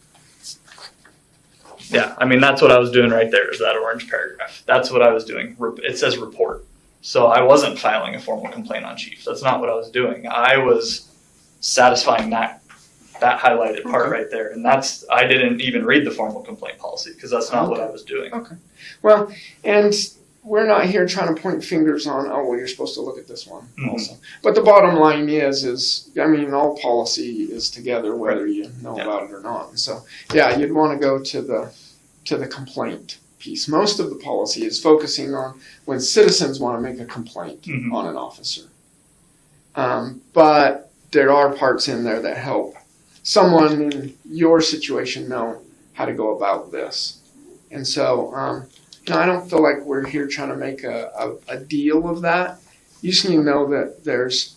Yeah, I mean, that's what I was doing right there, is that orange paragraph. That's what I was doing. It says report. So I wasn't filing a formal complaint on chief. That's not what I was doing. I was satisfying that highlighted part right there. And I didn't even read the formal complaint policy because that's not what I was doing. Okay. Well, and we're not here trying to point fingers on, oh, well, you're supposed to look at this one also. But the bottom line is, I mean, all policy is together, whether you know about it or not. And so, yeah, you'd want to go to the complaint piece. Most of the policy is focusing on when citizens want to make a complaint on an officer. But there are parts in there that help someone in your situation know how to go about this. And so, I don't feel like we're here trying to make a deal of that. You just need to know that there's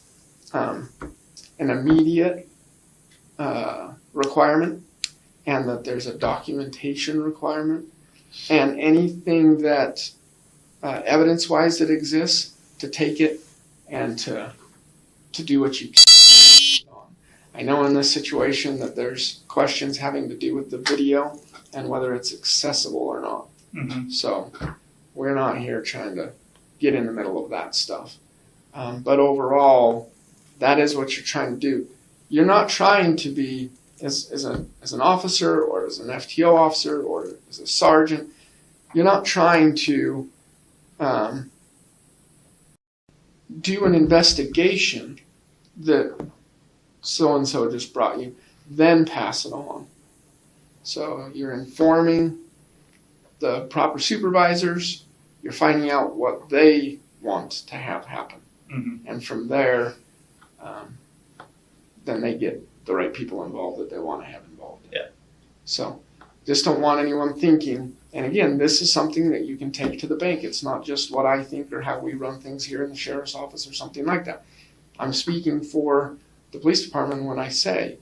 an immediate requirement and that there's a documentation requirement. And anything that evidence-wise that exists, to take it and to do what you can. I know in this situation that there's questions having to do with the video and whether it's accessible or not. Mm-hmm. So we're not here trying to get in the middle of that stuff. But overall, that is what you're trying to do. You're not trying to be, as an officer or as an FTO officer or as a sergeant, you're not trying to do an investigation that so-and-so just brought you, then pass it on. So you're informing the proper supervisors, you're finding out what they want to have happen. Mm-hmm. And from there, then they get the right people involved that they want to have involved. Yeah. So just don't want anyone thinking, and again, this is something that you can take to the bank. It's not just what I think or how we run things here in the sheriff's office or something like that. I'm speaking for the police department when I say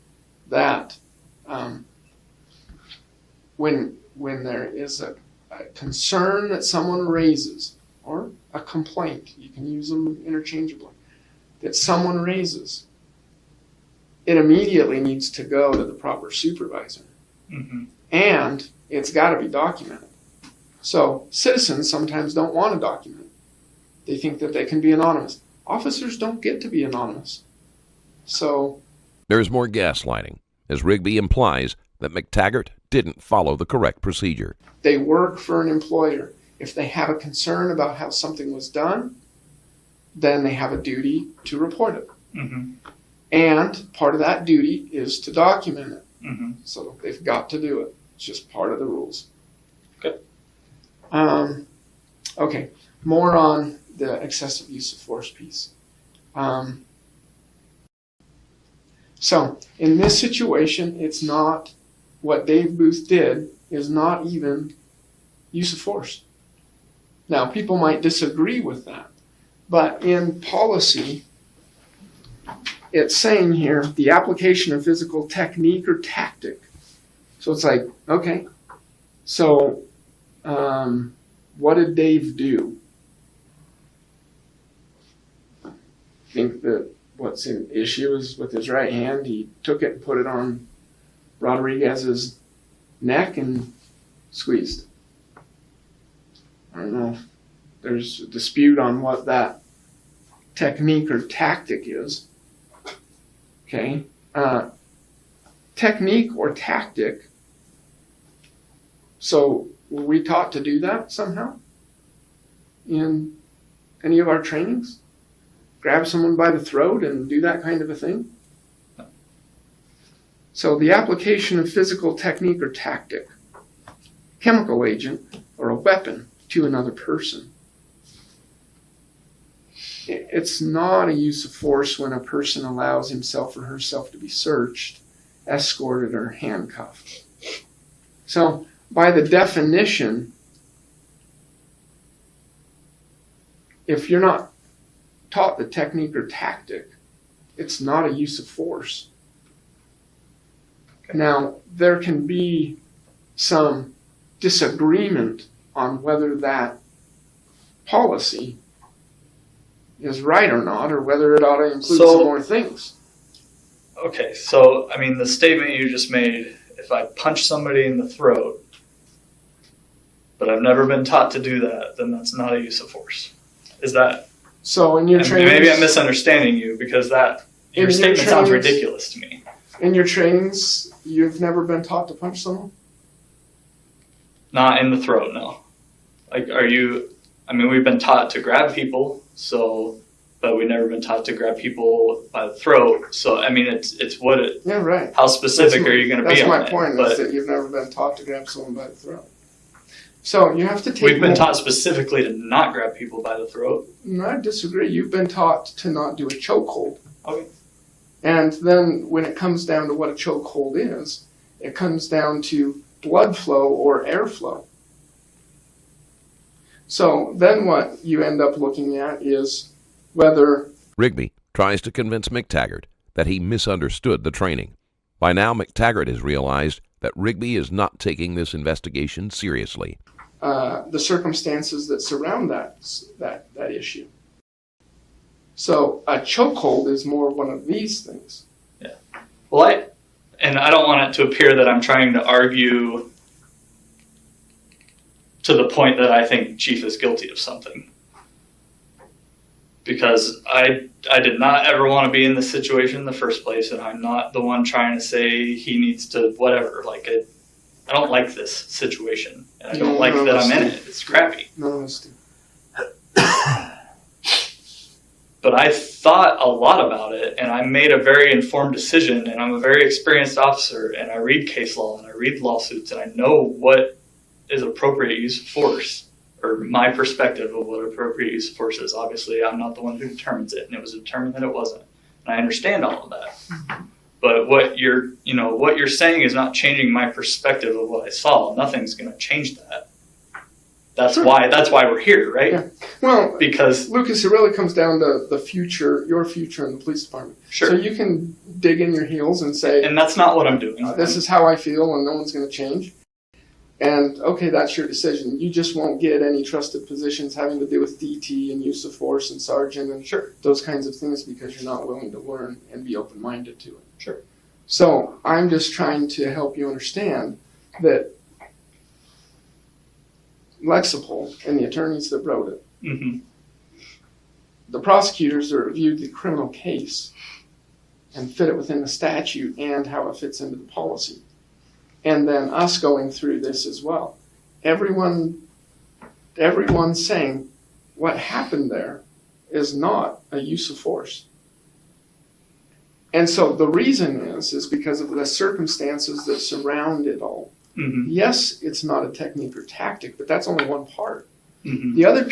that when there is a concern that someone raises, or a complaint, you can use them interchangeably, that someone raises, it immediately needs to go to the proper supervisor. Mm-hmm. And it's got to be documented. So citizens sometimes don't want to document. They think that they can be anonymous. Officers don't get to be anonymous. So There's more gaslighting, as Rigby implies that McTaggart didn't follow the correct procedure. They work for an employer. If they have a concern about how something was done, then they have a duty to report it. Mm-hmm. And part of that duty is to document it. Mm-hmm. So they've got to do it. It's just part of the rules. Good. Okay, more on the excessive use of force piece. So in this situation, it's not, what Dave Booth did is not even use of force. Now, people might disagree with that, but in policy, it's saying here, the application of physical technique or tactic. So it's like, okay, so what did Dave do? I think that what's an issue is with his right hand, he took it and put it on Rodriguez's neck and squeezed. I don't know if there's a dispute on what that technique or tactic is. Okay. Technique or tactic. So were we taught to do that somehow in any of our trainings? Grab someone by the throat and do that kind of a thing? So the application of physical technique or tactic, chemical agent, or a weapon to another person. It's not a use of force when a person allows himself or herself to be searched, escorted, or handcuffed. So by the definition, if you're not taught the technique or tactic, it's not a use of force. Now, there can be some disagreement on whether that policy is right or not, or whether it ought to include some more things. Okay, so, I mean, the statement you just made, if I punch somebody in the throat, but I've never been taught to do that, then that's not a use of force. Is that... So in your trainings... Maybe I'm misunderstanding you, because your statement sounds ridiculous to me. In your trainings, you've never been taught to punch someone? Not in the throat, no. Like, we've been taught to grab people, but we've never been taught to grab people by the throat. So, I mean, it's what it... Yeah, right. How specific are you going to be on it? That's my point, is that you've never been taught to grab someone by the throat. So you have to take... We've been taught specifically to not grab people by the throat. No, I disagree. You've been taught to not do a chokehold. Okay. And then when it comes down to what a chokehold is, it comes down to blood flow or airflow. So then what you end up looking at is whether... Rigby tries to convince McTaggart that he misunderstood the training. By now, McTaggart has realized that Rigby is not taking this investigation seriously. The circumstances that surround that issue. So a chokehold is more one of these things. Yeah. Well, I don't want it to appear that I'm trying to argue to the point that I think Chief is guilty of something. Because I did not ever want to be in this situation in the first place, and I'm not the one trying to say he needs to whatever. Like, I don't like this situation, and I don't like that I'm in it. It's crappy. None of us do. But I thought a lot about it, and I made a very informed decision, and I'm a very experienced officer, and I read case law, and I read lawsuits, and I know what is appropriate use of force, or my perspective of what appropriate use of force is. Obviously, I'm not the one who determines it, and it was determined that it wasn't. And I understand all of that. Mm-hmm. But what you're saying is not changing my perspective of what I saw. Nothing's going to change that. That's sure. That's why we're here, right? Yeah. Well, because Lucas, it really comes down to the future, your future in the police department. Sure. So you can dig in your heels and say, and that's not what I'm doing. This is how I feel, and no one's going to change. And okay, that's your decision. You just won't get any trusted positions having to do with DT and use of force and sergeant and sure. those kinds of things because you're not willing to learn and be open-minded to it. Sure. So I'm just trying to help you understand that Lexipol and the attorneys that wrote it, mm-hmm. the prosecutors that reviewed the criminal case and fit it within the statute and how it fits into the policy. And then us going through this as well. Everyone's saying what happened there is not a use of force. And so the reason is because of the circumstances that surround it all. Mm-hmm. Yes, it's not a technique or tactic, but that's only one part. Mm-hmm. The other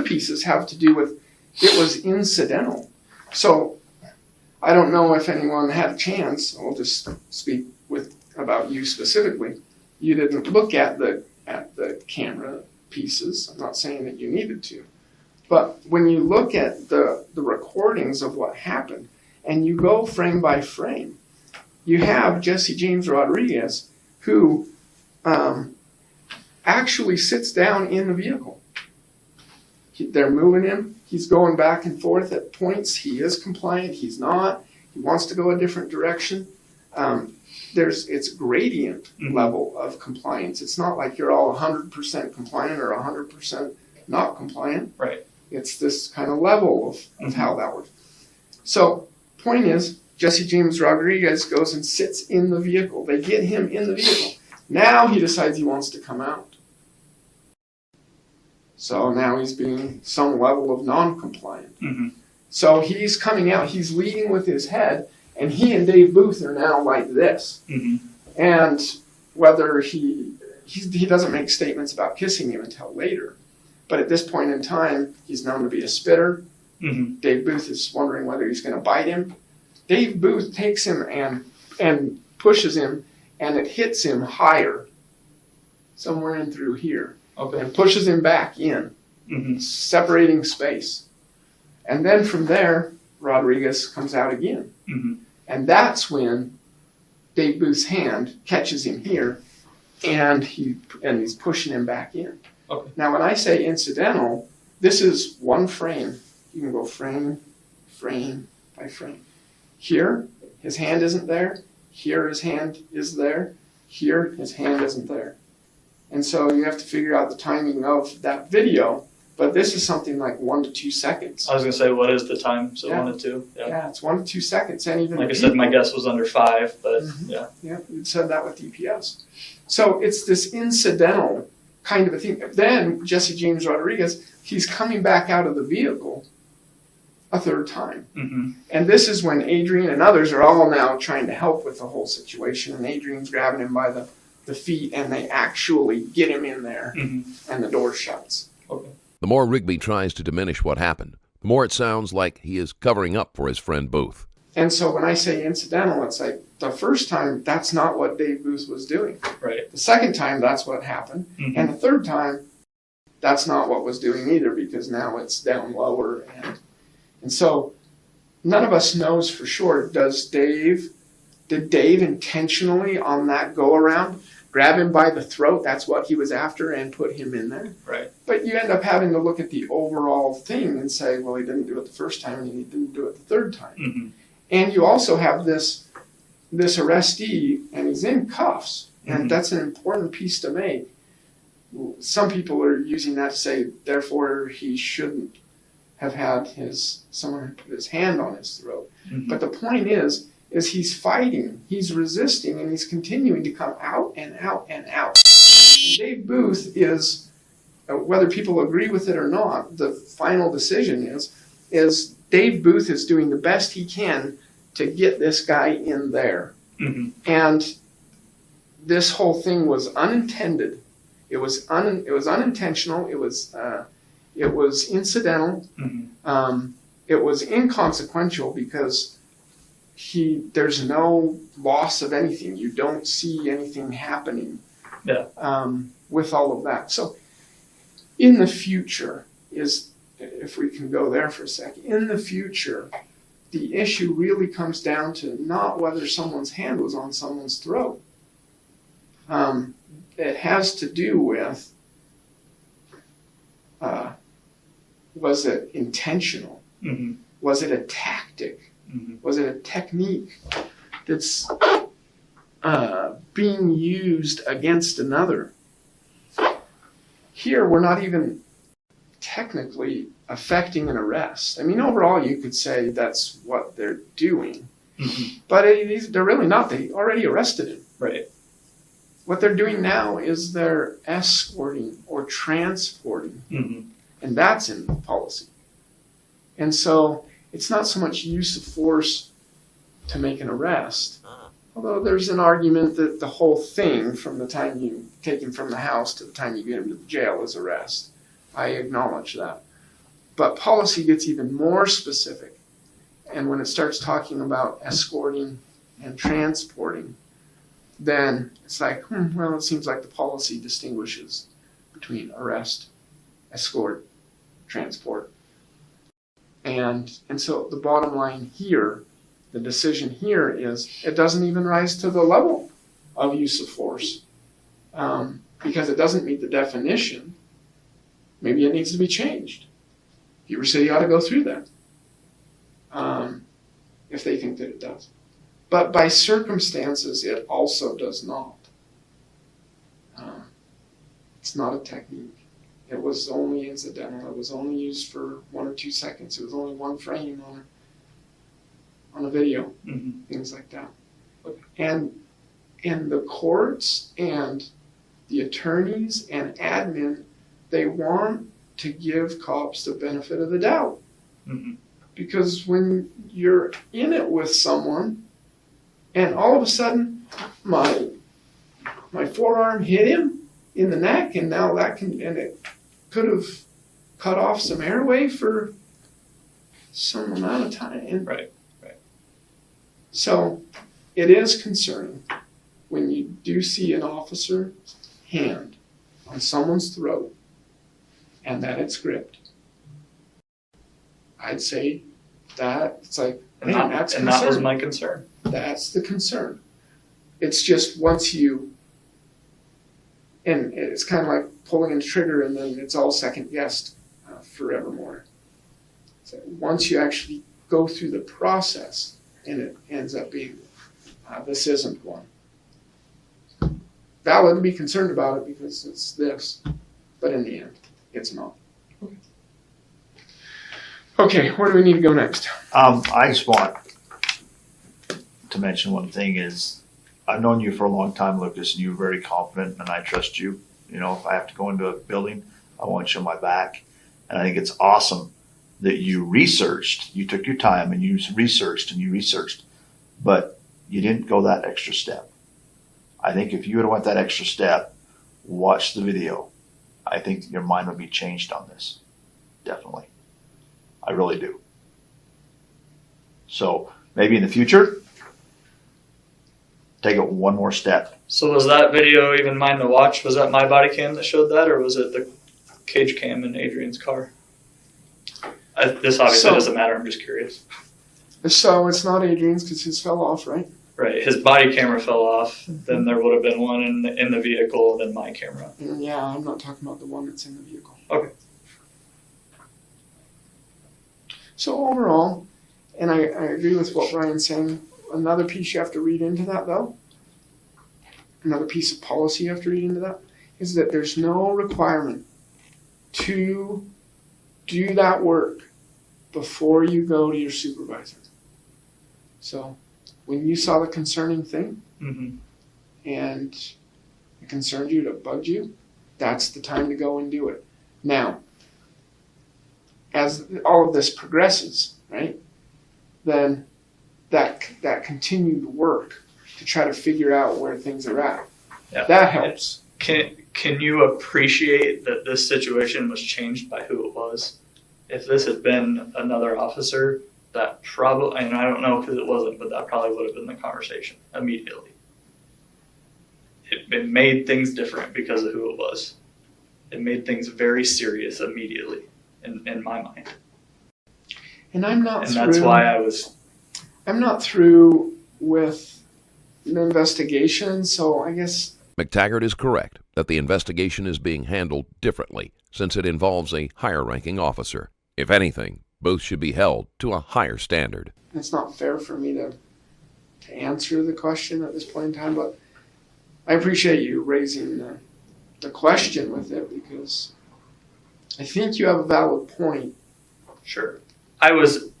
pieces have to do with it was incidental. So I don't know if anyone had a chance. I'll just speak about you specifically. You didn't look at the camera pieces. I'm not saying that you needed to, but when you look at the recordings of what happened and you go frame by frame, you have Jesse James Rodriguez who actually sits down in the vehicle. They're moving him. He's going back and forth at points. He is compliant. He's not. He wants to go a different direction. It's gradient Mm-hmm. level of compliance. It's not like you're all 100% compliant or 100% not compliant. Right. It's this kind of level of Mm-hmm. how that works. So, point is, Jesse James Rodriguez goes and sits in the vehicle. They get him in the vehicle. Now he decides he wants to come out. So now he's being some level of non-compliant. Mm-hmm. So he's coming out, he's leading with his head, and he and Dave Booth are now like this. Mm-hmm. And whether he doesn't make statements about kissing him until later, but at this point in time, he's known to be a spitter. Mm-hmm. Dave Booth is wondering whether he's going to bite him. Dave Booth takes him and pushes him, and it hits him higher, somewhere in through here, Okay. and pushes him back in, Mm-hmm. separating space. And then from there, Rodriguez comes out again. Mm-hmm. And that's when Dave Booth's hand catches him here, and he's pushing him back in. Okay. Now, when I say incidental, this is one frame. You can go frame by frame. Here, his hand isn't there. Here, his hand is there. Here, his hand isn't there. And so you have to figure out the timing of that video. But this is something like 1 to 2 seconds. I was gonna say, what is the time? So Yeah. 1 to 2. Yeah. Yeah, it's 1 to 2 seconds. And even Like I the said, my people- guess was under 5, but Mhm. yeah. Yeah, you said that with DPS. So it's this incidental kind of a thing. Then Jesse James Rodriguez, he's coming back out of the vehicle a third time. Mm-hmm. And this is when Adrian and others are all now trying to help with the whole situation. And Adrian's grabbing him by the feet, and they actually get him in there, Mm-hmm. and the door shuts. Okay. The more Rigby tries to diminish what happened, the more it sounds like he is covering up for his friend Booth. And so when I say incidental, it's like the first time, that's not what Dave Booth was doing. Right. The second time, that's what happened. Mm-hmm. And the third time, that's not what was doing either, because now it's down lower. And so none of us knows for sure, did Dave intentionally on that go around grab him by the throat? That's what he was after, and put him in there. Right. But you end up having to look at the overall thing and say, well, he didn't do it the first time and he didn't do it the third time. Mm-hmm. And you also have this arrestee, and he's in cuffs, and Mhm. that's an important piece to make. Some people are using that to say, therefore, he shouldn't have had someone put his hand on his throat. Mm-hmm. But the point is he's fighting, he's resisting, and he's continuing to come out and out and out. And Dave Booth is, whether people agree with it or not, the final decision is Dave Booth is doing the best he can to get this guy in there. Mm-hmm. And this whole thing was unintended. It was unintentional. It was incidental. Mm-hmm. It was inconsequential because there's no loss of anything. You don't see anything happening. Yeah. With all of that. So in the future if we can go there for a second, in the future, the issue really comes down to not whether someone's hand was on someone's throat. It has to do with, was it intentional? Mm-hmm. Was it a tactic? Mm-hmm. Was it a technique that's being used against another? Here, we're not even technically affecting an arrest. I mean, overall, you could say that's what they're doing, Mm-hmm. but they're really not. They already arrested him. Right. What they're doing now is they're escorting or transporting, Mm-hmm. and that's in policy. And so it's not so much use of force to make an arrest, although there's an argument that the whole thing from the time you take him from the house to the time you get him to the jail is arrest. I acknowledge that. But policy gets even more specific. And when it starts talking about escorting and transporting, then it's like, well, it seems like the policy distinguishes between arrest, escort, transport. And so the bottom line here, the decision here is it doesn't even rise to the level of use of force because it doesn't meet the definition. Maybe it needs to be changed. Heber City ought to go through that if they think that it does. But by circumstances, it also does not. It's not a technique. It was only incidental. It was only used for 1 or 2 seconds. It was only one frame on a video, Mm-hmm. things like that. And the courts and the attorneys and admin, they want to give cops the benefit of the doubt. Mm-hmm. Because when you're in it with someone and all of a sudden my forearm hit him in the neck and now it could have cut off some airway for some amount of time. And Right. so it is concerning when you do see an officer's hand on someone's throat and that it's gripped. I'd say that it's like, And, man, that, that's and concern. that was my concern. That's the concern. It's just once you, and it's kind of like pulling the trigger and then it's all second guessed forevermore. So once you actually go through the process and it ends up being, this isn't one. Valid to be concerned about it because it's this, but in the end, it's not. Okay, where do we need to go next? I just want to mention one thing is I've known you for a long time, Lucas, and you're very confident and I trust you. You know, if I have to go into a building, I won't show my back. And I think it's awesome that you researched, you took your time and you researched, but you didn't go that extra step. I think if you would have went that extra step, watched the video, I think your mind would be changed on this. Definitely. I really do. So maybe in the future, take it one more step. So was that video even mine to watch? Was that my body cam that showed that, or was it the cage cam in Adrian's car? This obviously doesn't matter. I'm just curious. So it's not Adrian's because his fell off, right? Right, his body camera fell off. Then there would have been one in the vehicle, then my camera. Yeah, I'm not talking about the one that's in the vehicle. Okay. So overall, and I agree with what Ryan's saying, another piece you have to read into that though, another piece of policy you have to read into that, is that there's no requirement to do that work before you go to your supervisor. So when you saw the concerning thing Mm-hmm. and it concerned you, it bugged you, that's the time to go and do it. Now, as all of this progresses, right, then that continued work to try to figure out where things are at, that helps. Can you appreciate that this situation was changed by who it was? If this had been another officer, that probably, and I don't know because it wasn't, but that probably would have been the conversation immediately. It made things different because of who it was. It made things very serious immediately in my mind. And I'm not And that's why I'm not through with an investigation, so I guess McTaggart is correct that the investigation is being handled differently since it involves a higher-ranking officer. If anything, both should be held to a higher standard. it's not fair for me to answer the question at this point in time, but I appreciate you raising the question with it because I think you have a valid point Sure. I was,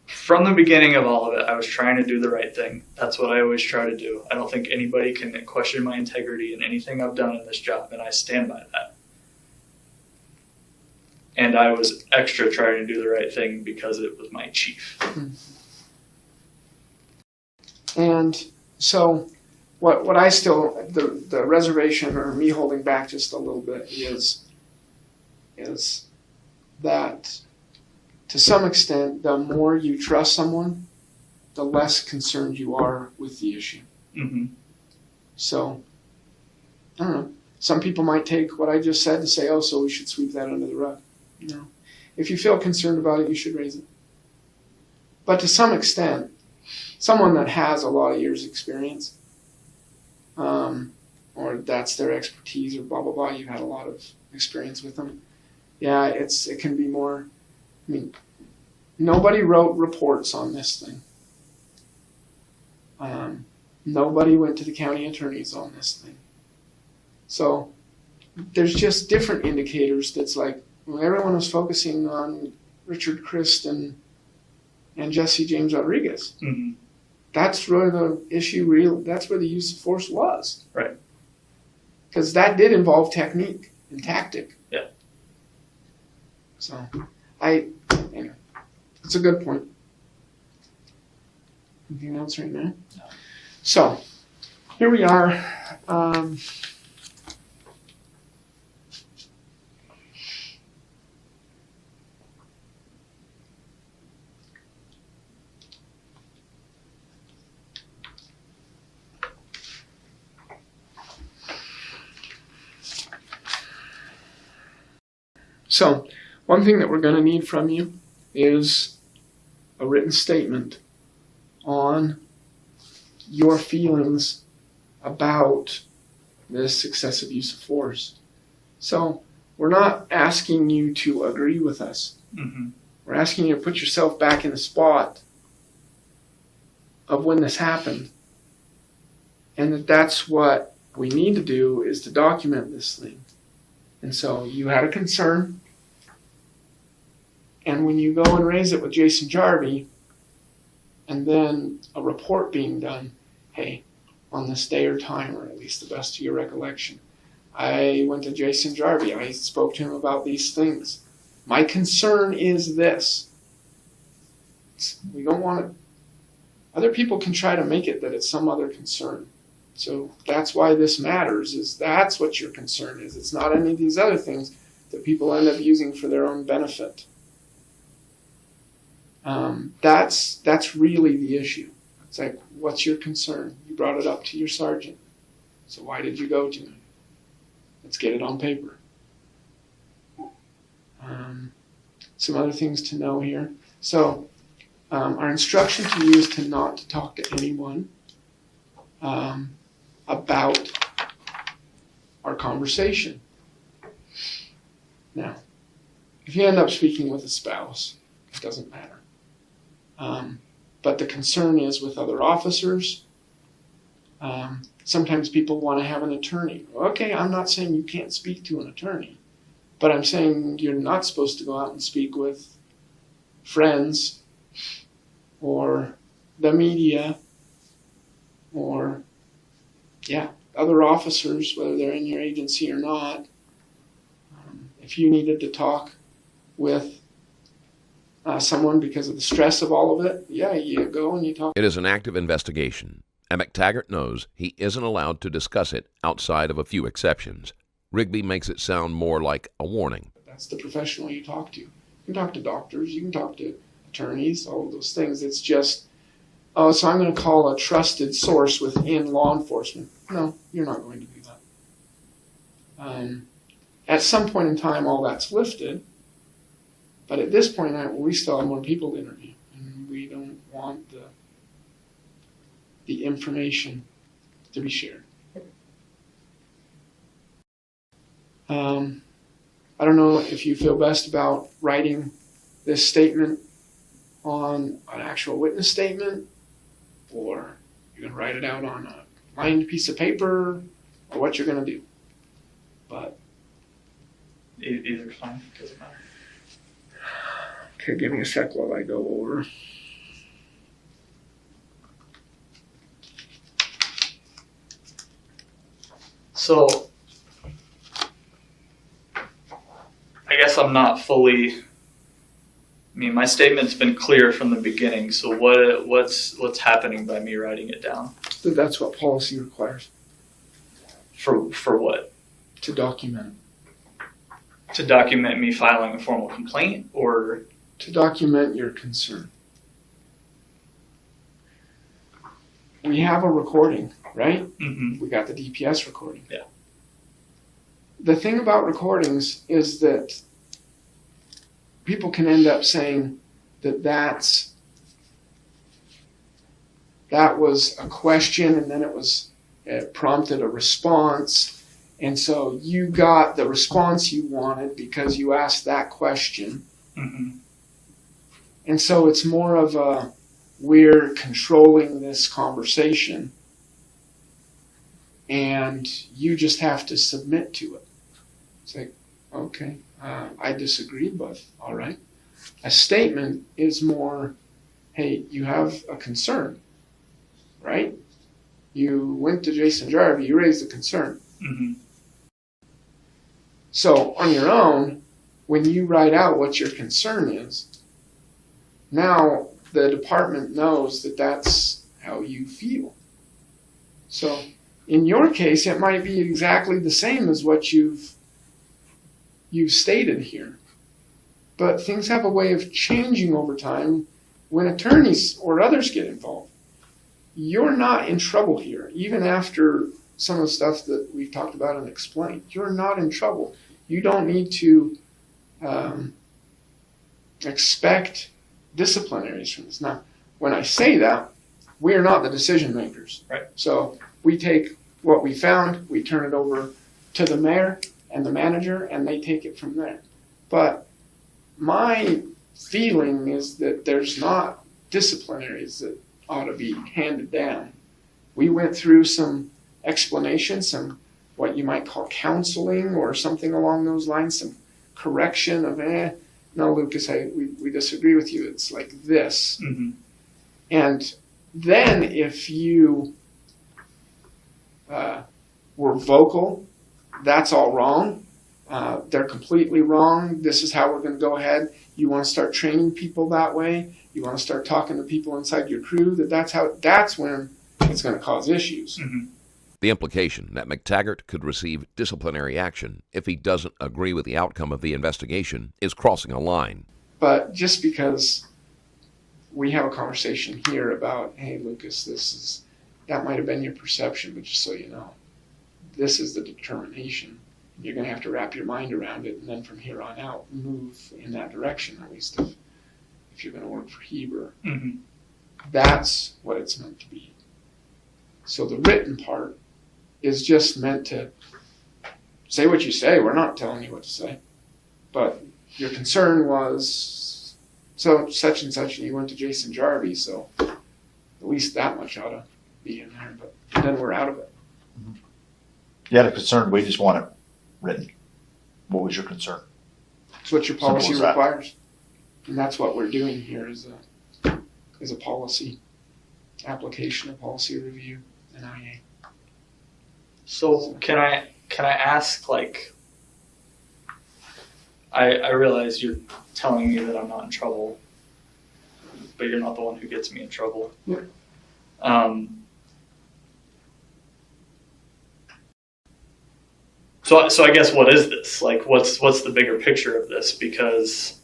from the beginning of all of it, I was trying to do the right thing. That's what I always try to do. I don't think anybody can question my integrity in anything I've done in this job, and I stand by that. And I was extra trying to do the right thing because it was my chief. And so what I still, the reservation or me holding back just a little bit is that to some extent, the more you trust someone, the less concerned you are with the issue. Mm-hmm. So, I don't know. Some people might take what I just said and say, oh, so we should sweep that under the rug. No. If you feel concerned about it, you should raise it. But to some extent, someone that has a lot of years' experience, or that's their expertise, or blah, blah, blah, you've had a lot of experience with them, yeah, it can be more. I mean, nobody wrote reports on this thing. Nobody went to the county attorneys on this thing. So there's just different indicators that's like, well, everyone was focusing on Richard Christ and Jesse James Rodriguez. Mm-hmm. That's where the issue that's where the use of force was. Right. Because that did involve technique and tactic. Yeah. So anyway, it's a good point. Anything else right now? No. So, here we are. So, one thing that we're going to need from you is a written statement on your feelings about this excessive use of force. So, we're not asking you to agree with us. Mm-hmm. We're asking you to put yourself back in the spot of when this happened. And that's what we need to do, is to document this thing. And so you had a concern, and when you go and raise it with Jason Jarvie, and then a report being done, hey, on this day or time, or at least the best of your recollection, I went to Jason Jarvie, I spoke to him about these things. My concern is this. We don't want to, other people can try to make it that it's some other concern. So that's why this matters, is that's what your concern is. It's not any of these other things that people end up using for their own benefit. That's really the issue. It's like, what's your concern? You brought it up to your sergeant. So why did you go to him? Let's get it on paper. Some other things to know here. So our instruction to you is to not to talk to anyone about our conversation. Now, if you end up speaking with a spouse, it doesn't matter. But the concern is with other officers. Sometimes people want to have an attorney. Okay, I'm not saying you can't speak to an attorney, but I'm saying you're not supposed to go out and speak with friends or the media or, other officers, whether they're in your agency or not. If you needed to talk with someone because of the stress of all of it, you go and you talk. It is an active investigation, and McTaggart knows he isn't allowed to discuss it outside of a few exceptions. Rigby makes it sound more like a warning. That's the professional you talk to. You can talk to doctors, you can talk to attorneys, all of those things. It's just, so I'm going to call a trusted source within law enforcement. No, you're not going to do that. At some point in time, all that's lifted. But at this point, we still have more people to interview, and we don't want the information to be shared. I don't know if you feel best about writing this statement on an actual witness statement, or you're going to write it out on a lined piece of paper, or what you're going to do. But Either's fine, doesn't matter. Okay, give me a sec while I go over. So, I guess I'm not fully. I mean, my statement's been clear from the beginning. So what's happening by me writing it down? That's what policy requires, For what? to document it. To document me filing a formal complaint, or To document your concern. We have a recording, right? Mhm. We got the DPS recording. Yeah. The thing about recordings is that people can end up saying that that was a question and then it prompted a response. And so you got the response you wanted because you asked that question. Mhm. And so it's more of a, we're controlling this conversation and you just have to submit to it. It's like, okay, I disagree, but all right. A statement is more, hey, you have a concern, right? You went to Jason Jarvie, you raised a concern. Mhm. So on your own, when you write out what your concern is, now the department knows that that's how you feel. So in your case, it might be exactly the same as what you've stated here. But things have a way of changing over time when attorneys or others get involved. You're not in trouble here, even after some of the stuff that we've talked about and explained. You're not in trouble. You don't need to expect disciplinaries from this. Now, when I say that, we are not the decision makers. Right. So we take what we found, we turn it over to the mayor and the manager, and they take it from there. But my feeling is that there's not disciplinaries that ought to be handed down. We went through some explanations, some what you might call counseling or something along those lines, some correction of, no, Lucas, we disagree with you. It's like this. Mhm. And then if you were vocal, that's all wrong. They're completely wrong. This is how we're going to go ahead. You want to start training people that way. You want to start talking to people inside your crew. That's when it's going to cause issues. Mhm. The implication that McTaggart could receive disciplinary action if he doesn't agree with the outcome of the investigation is crossing a line. But just because we have a conversation here about, hey, Lucas, that might have been your perception, but just so you know, this is the determination. You're going to have to wrap your mind around it, and then from here on out, move in that direction, at least if you're going to work for Heber. Mhm. That's what it's meant to be. So the written part is just meant to say what you say. We're not telling you what to say. But your concern was so such and such, and you went to Jason Jarvie, so at least that much ought to be in there. But then we're out of it. You had a concern, we just want it written. What was your concern? It's what your policy Simple as that. requires. And that's what we're doing here is a policy application, a policy review, an IA. So can I ask, like, I realize you're telling me that I'm not in trouble, but you're not the one who gets me in trouble. Yeah. So I guess what is this? Like, what's the bigger picture of this? Because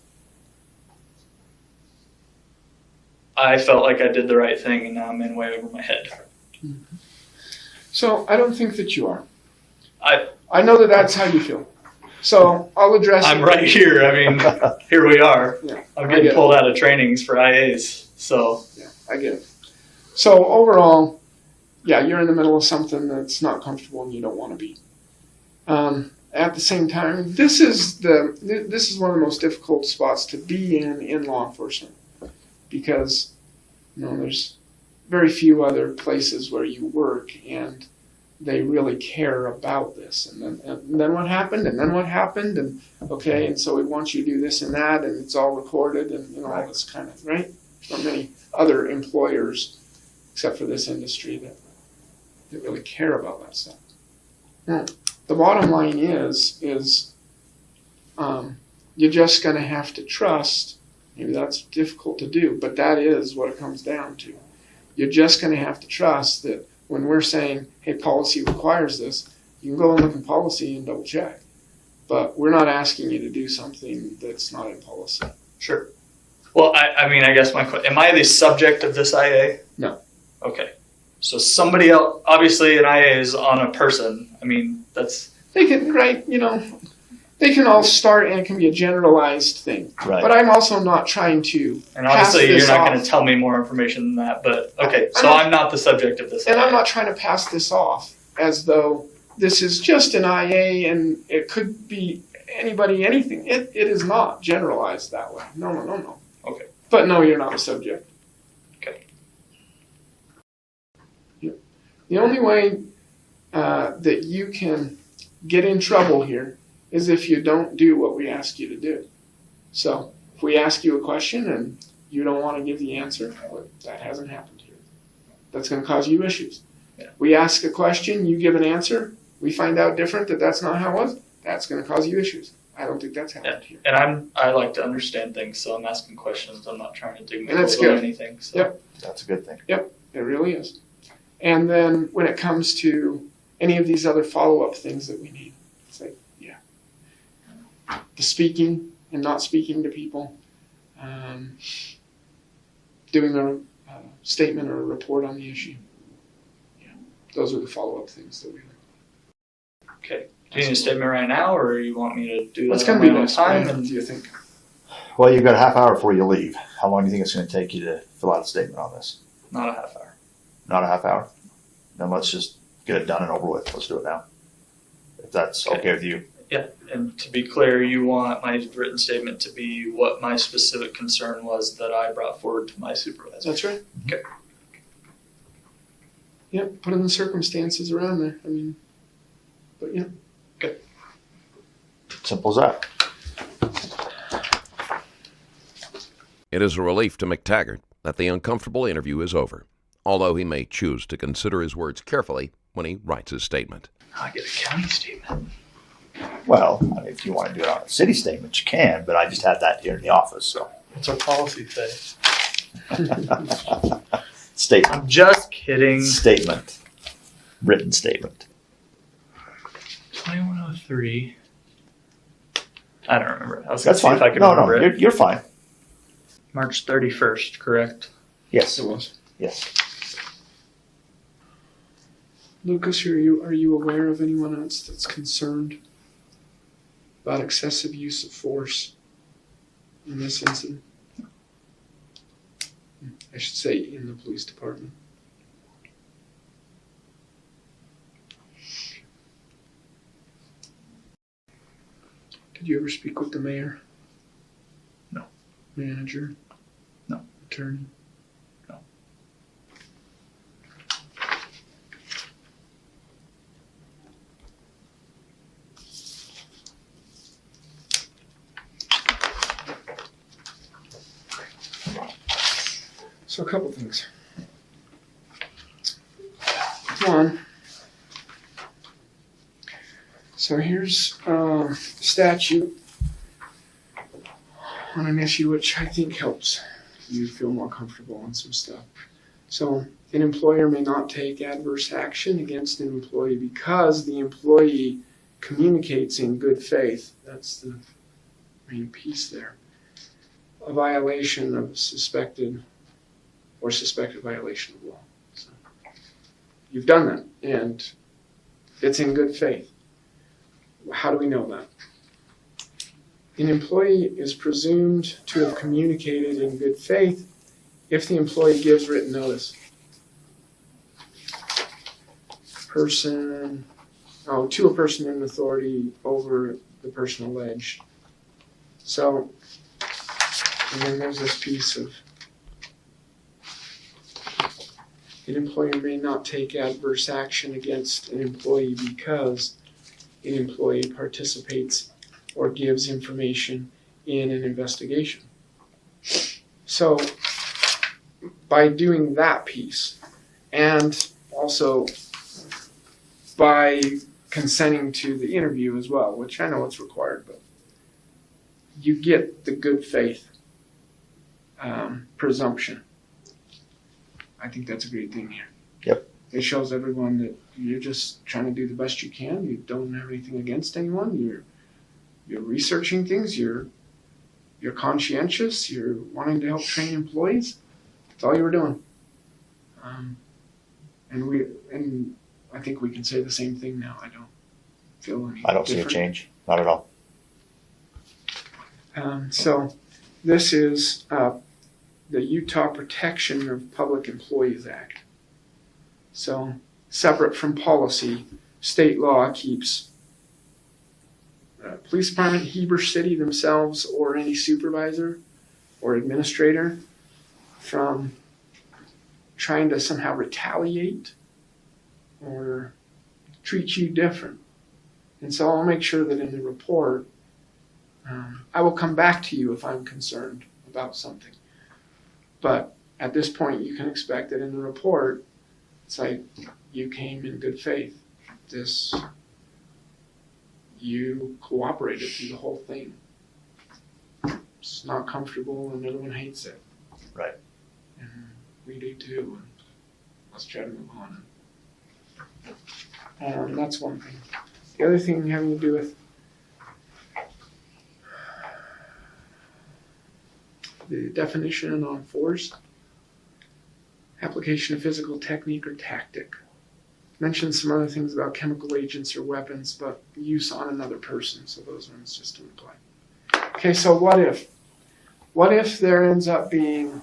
I felt like I did the right thing, and now I'm in way over my head. So I don't think that you are. I know that that's how you feel. So I'll address I'm it. right here. I mean, here we are. Yeah, I'm I getting get it. pulled out of trainings for IAs. So Yeah, I get it. So overall, yeah, you're in the middle of something that's not comfortable and you don't want to be. At the same time, this is one of the most difficult spots to be in law enforcement because there's very few other places where you work, and they really care about this. And then what happened, and then what happened, and okay, and so we want you to do this and that, and it's all recorded, and you know, all this kind of, right? Not many other employers, except for this industry, that really care about that stuff. Now, the bottom line is you're just going to have to trust. Maybe that's difficult to do, but that is what it comes down to. You're just going to have to trust that when we're saying, hey, policy requires this, you can go and look in policy and double check. But we're not asking you to do something that's not in policy. Sure. Well, I mean, I guess am I the subject of this IA? No. Okay. So somebody else, obviously an IA is on a person. I mean, They can, right, you know, they can all start and it can be a generalized thing. Right. But I'm also not trying to and obviously pass this you're not off. going to tell me more information than that, but okay. So I'm I'm not the subject of this And IA. I'm not trying to pass this off as though this is just an IA and it could be anybody, anything. It is not generalized that way. No. Okay. But no, you're not a subject. Okay. The only way that you can get in trouble here is if you don't do what we ask you to do. So if we ask you a question and you don't want to give the answer, well, that hasn't happened here. That's going to cause you issues. Yeah. We ask a question, you give an answer, we find out different that that's not how it was, that's going to cause you issues. I don't think that's happened here. And I like to understand things, so I'm asking questions. I'm not trying to dig my That's heels or good. anything. So. Yep. That's a good thing. It really is. And then when it comes to any of these other follow-up things that we need, it's like, yeah, the speaking and not speaking to people, doing a statement or a report on the issue. Yeah, those are the follow-up things that we. Okay. Do you need a statement right now, or you want me to do What's that going to on be my own best? time? Brian, And do you think? Well, you've got a half hour before you leave. How long do you think it's going to take you to fill out a statement on this? not a half hour. Not a half hour? Then let's just get it done and over with. Let's do it now. If that's okay with you. Yeah, and to be clear, you want my written statement to be what my specific concern was that I brought forward to my supervisor. That's right. Okay. Yep, put in the circumstances around there. I mean, but yeah. Simple as that. It is a relief to McTaggart that the uncomfortable interview is over, although he may choose to consider his words carefully when he writes his statement. I get a county statement. Well, I mean, if you want to do it on a city statement, you can, but I just had that here in the office, so. What's our policy say? Statement. I'm just kidding. Statement. Written statement. 2103. I don't remember. I was That's going to see fine. if I could No, remember it. you're fine. March 31st, correct? Yes. It was. Yes. Lucas, are you aware of anyone else that's concerned about excessive use of force in this incident? I should say in the police department. Did you ever speak with the mayor? No. Manager? No. Attorney? No. So a couple things. One, so here's a statute on an issue which I think helps you feel more comfortable on some stuff. So an employer may not take adverse action against an employee because the employee communicates in good faith. That's the main piece there. A violation of suspected violation of law. So you've done that, and it's in good faith. How do we know that? An employee is presumed to have communicated in good faith if the employee gives written notice. To a person in authority over the person alleged. So, and then there's this piece of an employer may not take adverse action against an employee because an employee participates or gives information in an investigation. So by doing that piece, and also by consenting to the interview as well, which I know it's required, but you get the good faith presumption. I think that's a great thing here. Yep. It shows everyone that you're just trying to do the best you can. You don't have anything against anyone. You're researching things. You're conscientious. You're wanting to help train employees. That's all you were doing. And I think we can say the same thing now. I don't feel any I don't see a different. change, not at all. So this is the Utah Protection of Public Employees Act. So separate from policy, state law keeps police department, Heber City themselves, or any supervisor or administrator from trying to somehow retaliate or treat you different. And so I'll make sure that in the report, I will come back to you if I'm concerned about something. But at this point, you can expect that in the report, it's like, you came in good faith. You cooperated through the whole thing. It's not comfortable and everyone hates it. Right. And we do too. And let's try to move on. That's one thing. The other thing having to do with the definition on force, application of physical technique or tactic. Mentioned some other things about chemical agents or weapons, but use on another person, so those ones just don't apply. Okay, so what if? What if there ends up being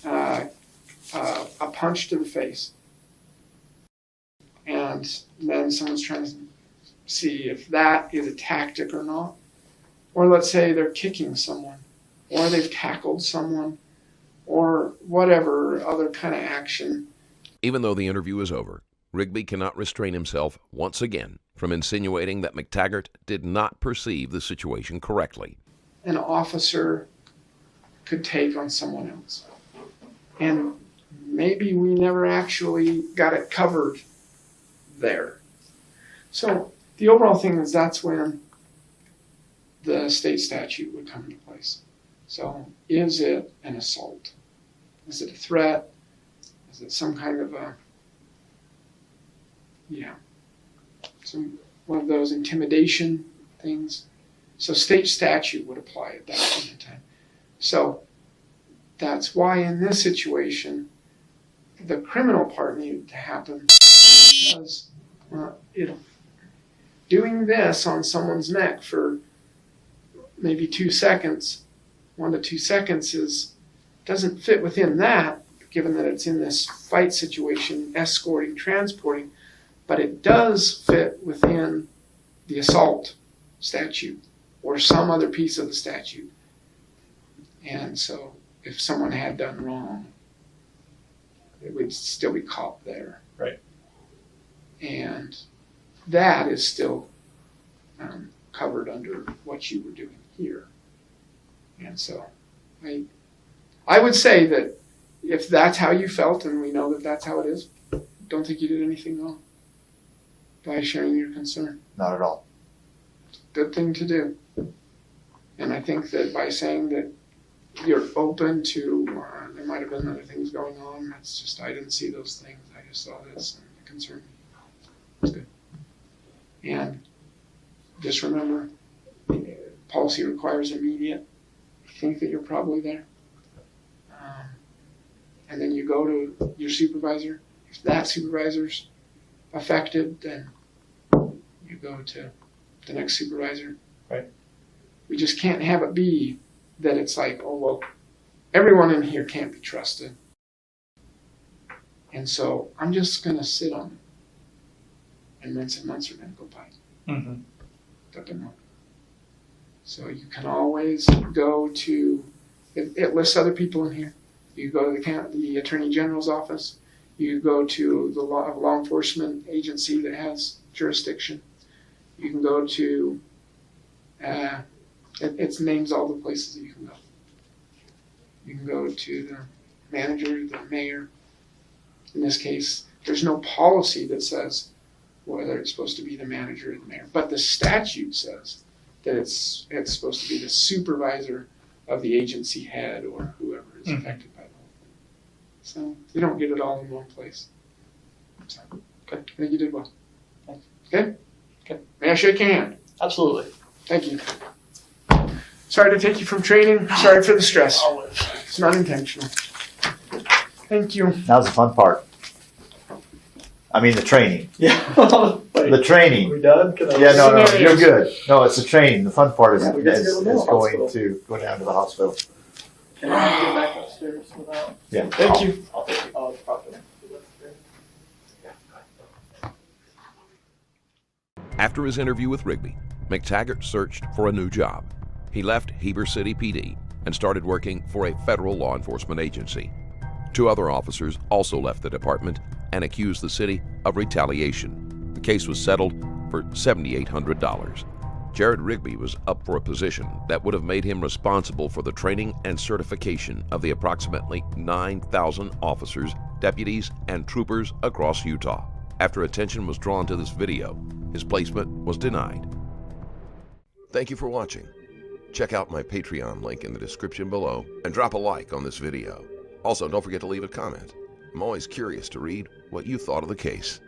a punch to the face? And then someone's trying to see if that is a tactic or not. Or let's say they're kicking someone, or they've tackled someone, or whatever other kind of action. Even though the interview is over, Rigby cannot restrain himself once again from insinuating that McTaggart did not perceive the situation correctly. An officer could take on someone else. And maybe we never actually got it covered there. So the overall thing is that's when the state statute would come into place. So is it an assault? Is it a threat? Is it some kind of one of those intimidation things? So state statute would apply at that point in time. So that's why in this situation, the criminal part needed to happen because doing this on someone's neck for maybe 2 seconds, 1 to 2 seconds doesn't fit within that, given that it's in this fight situation, escorting, transporting, but it does fit within the assault statute or some other piece of the statute. And so if someone had done wrong, it would still be caught there. Right. And that is still covered under what you were doing here. And so I would say that if that's how you felt, and we know that that's how it is, don't think you did anything wrong by sharing your concern. Not at all. Good thing to do. And I think that by saying that you're open to, there might have been other things going on, that's just, I didn't see those things, I just saw this and it concerned me. It's good. And just remember, policy requires immediate. Think that you're probably there. And then you go to your supervisor. If that supervisor's affected, then you go to the next supervisor. Right. We just can't have it be that it's like, oh, well, everyone in here can't be trusted. And so I'm just going to sit on it. And months are going to go by. Mm-hmm. Doesn't work. So you can always go to, it lists other people in here. You go to the Attorney General's office. You go to the law enforcement agency that has jurisdiction. You can go to, it names all the places that you can go. You can go to the manager, the mayor. In this case, there's no policy that says whether it's supposed to be the manager or the mayor, but the statute says that it's supposed to be the supervisor of the agency head or whoever is affected by the whole thing. So you don't get it all in one place. So, okay, I think you did well. Okay? Okay. May I shake your hand? Absolutely. Thank you. Sorry to take you from training. Sorry for the stress. It's not intentional. Thank you. Now's the fun part. I mean, the training. Yeah. The training. We done? Can I- Yeah, no, you're good. No, it's the training. The fun part is, Yeah, we get to go to the going hospital. to go down to the hospital. Can I get back upstairs without? Yeah. Thank you. I'll take you. I'll probably. After his interview with Rigby, McTaggart searched for a new job. He left Heber City PD and started working for a federal law enforcement agency. 2 other officers also left the department and accused the city of retaliation. The case was settled for $7,800. Jared Rigby was up for a position that would have made him responsible for the training and certification of the approximately 9,000 officers, deputies, and troopers across Utah. After attention was drawn to this video, his placement was denied. Thank you for watching. Check out my Patreon link in the description below and drop a like on this video. Also, don't forget to leave a comment. I'm always curious to read what you thought of the case.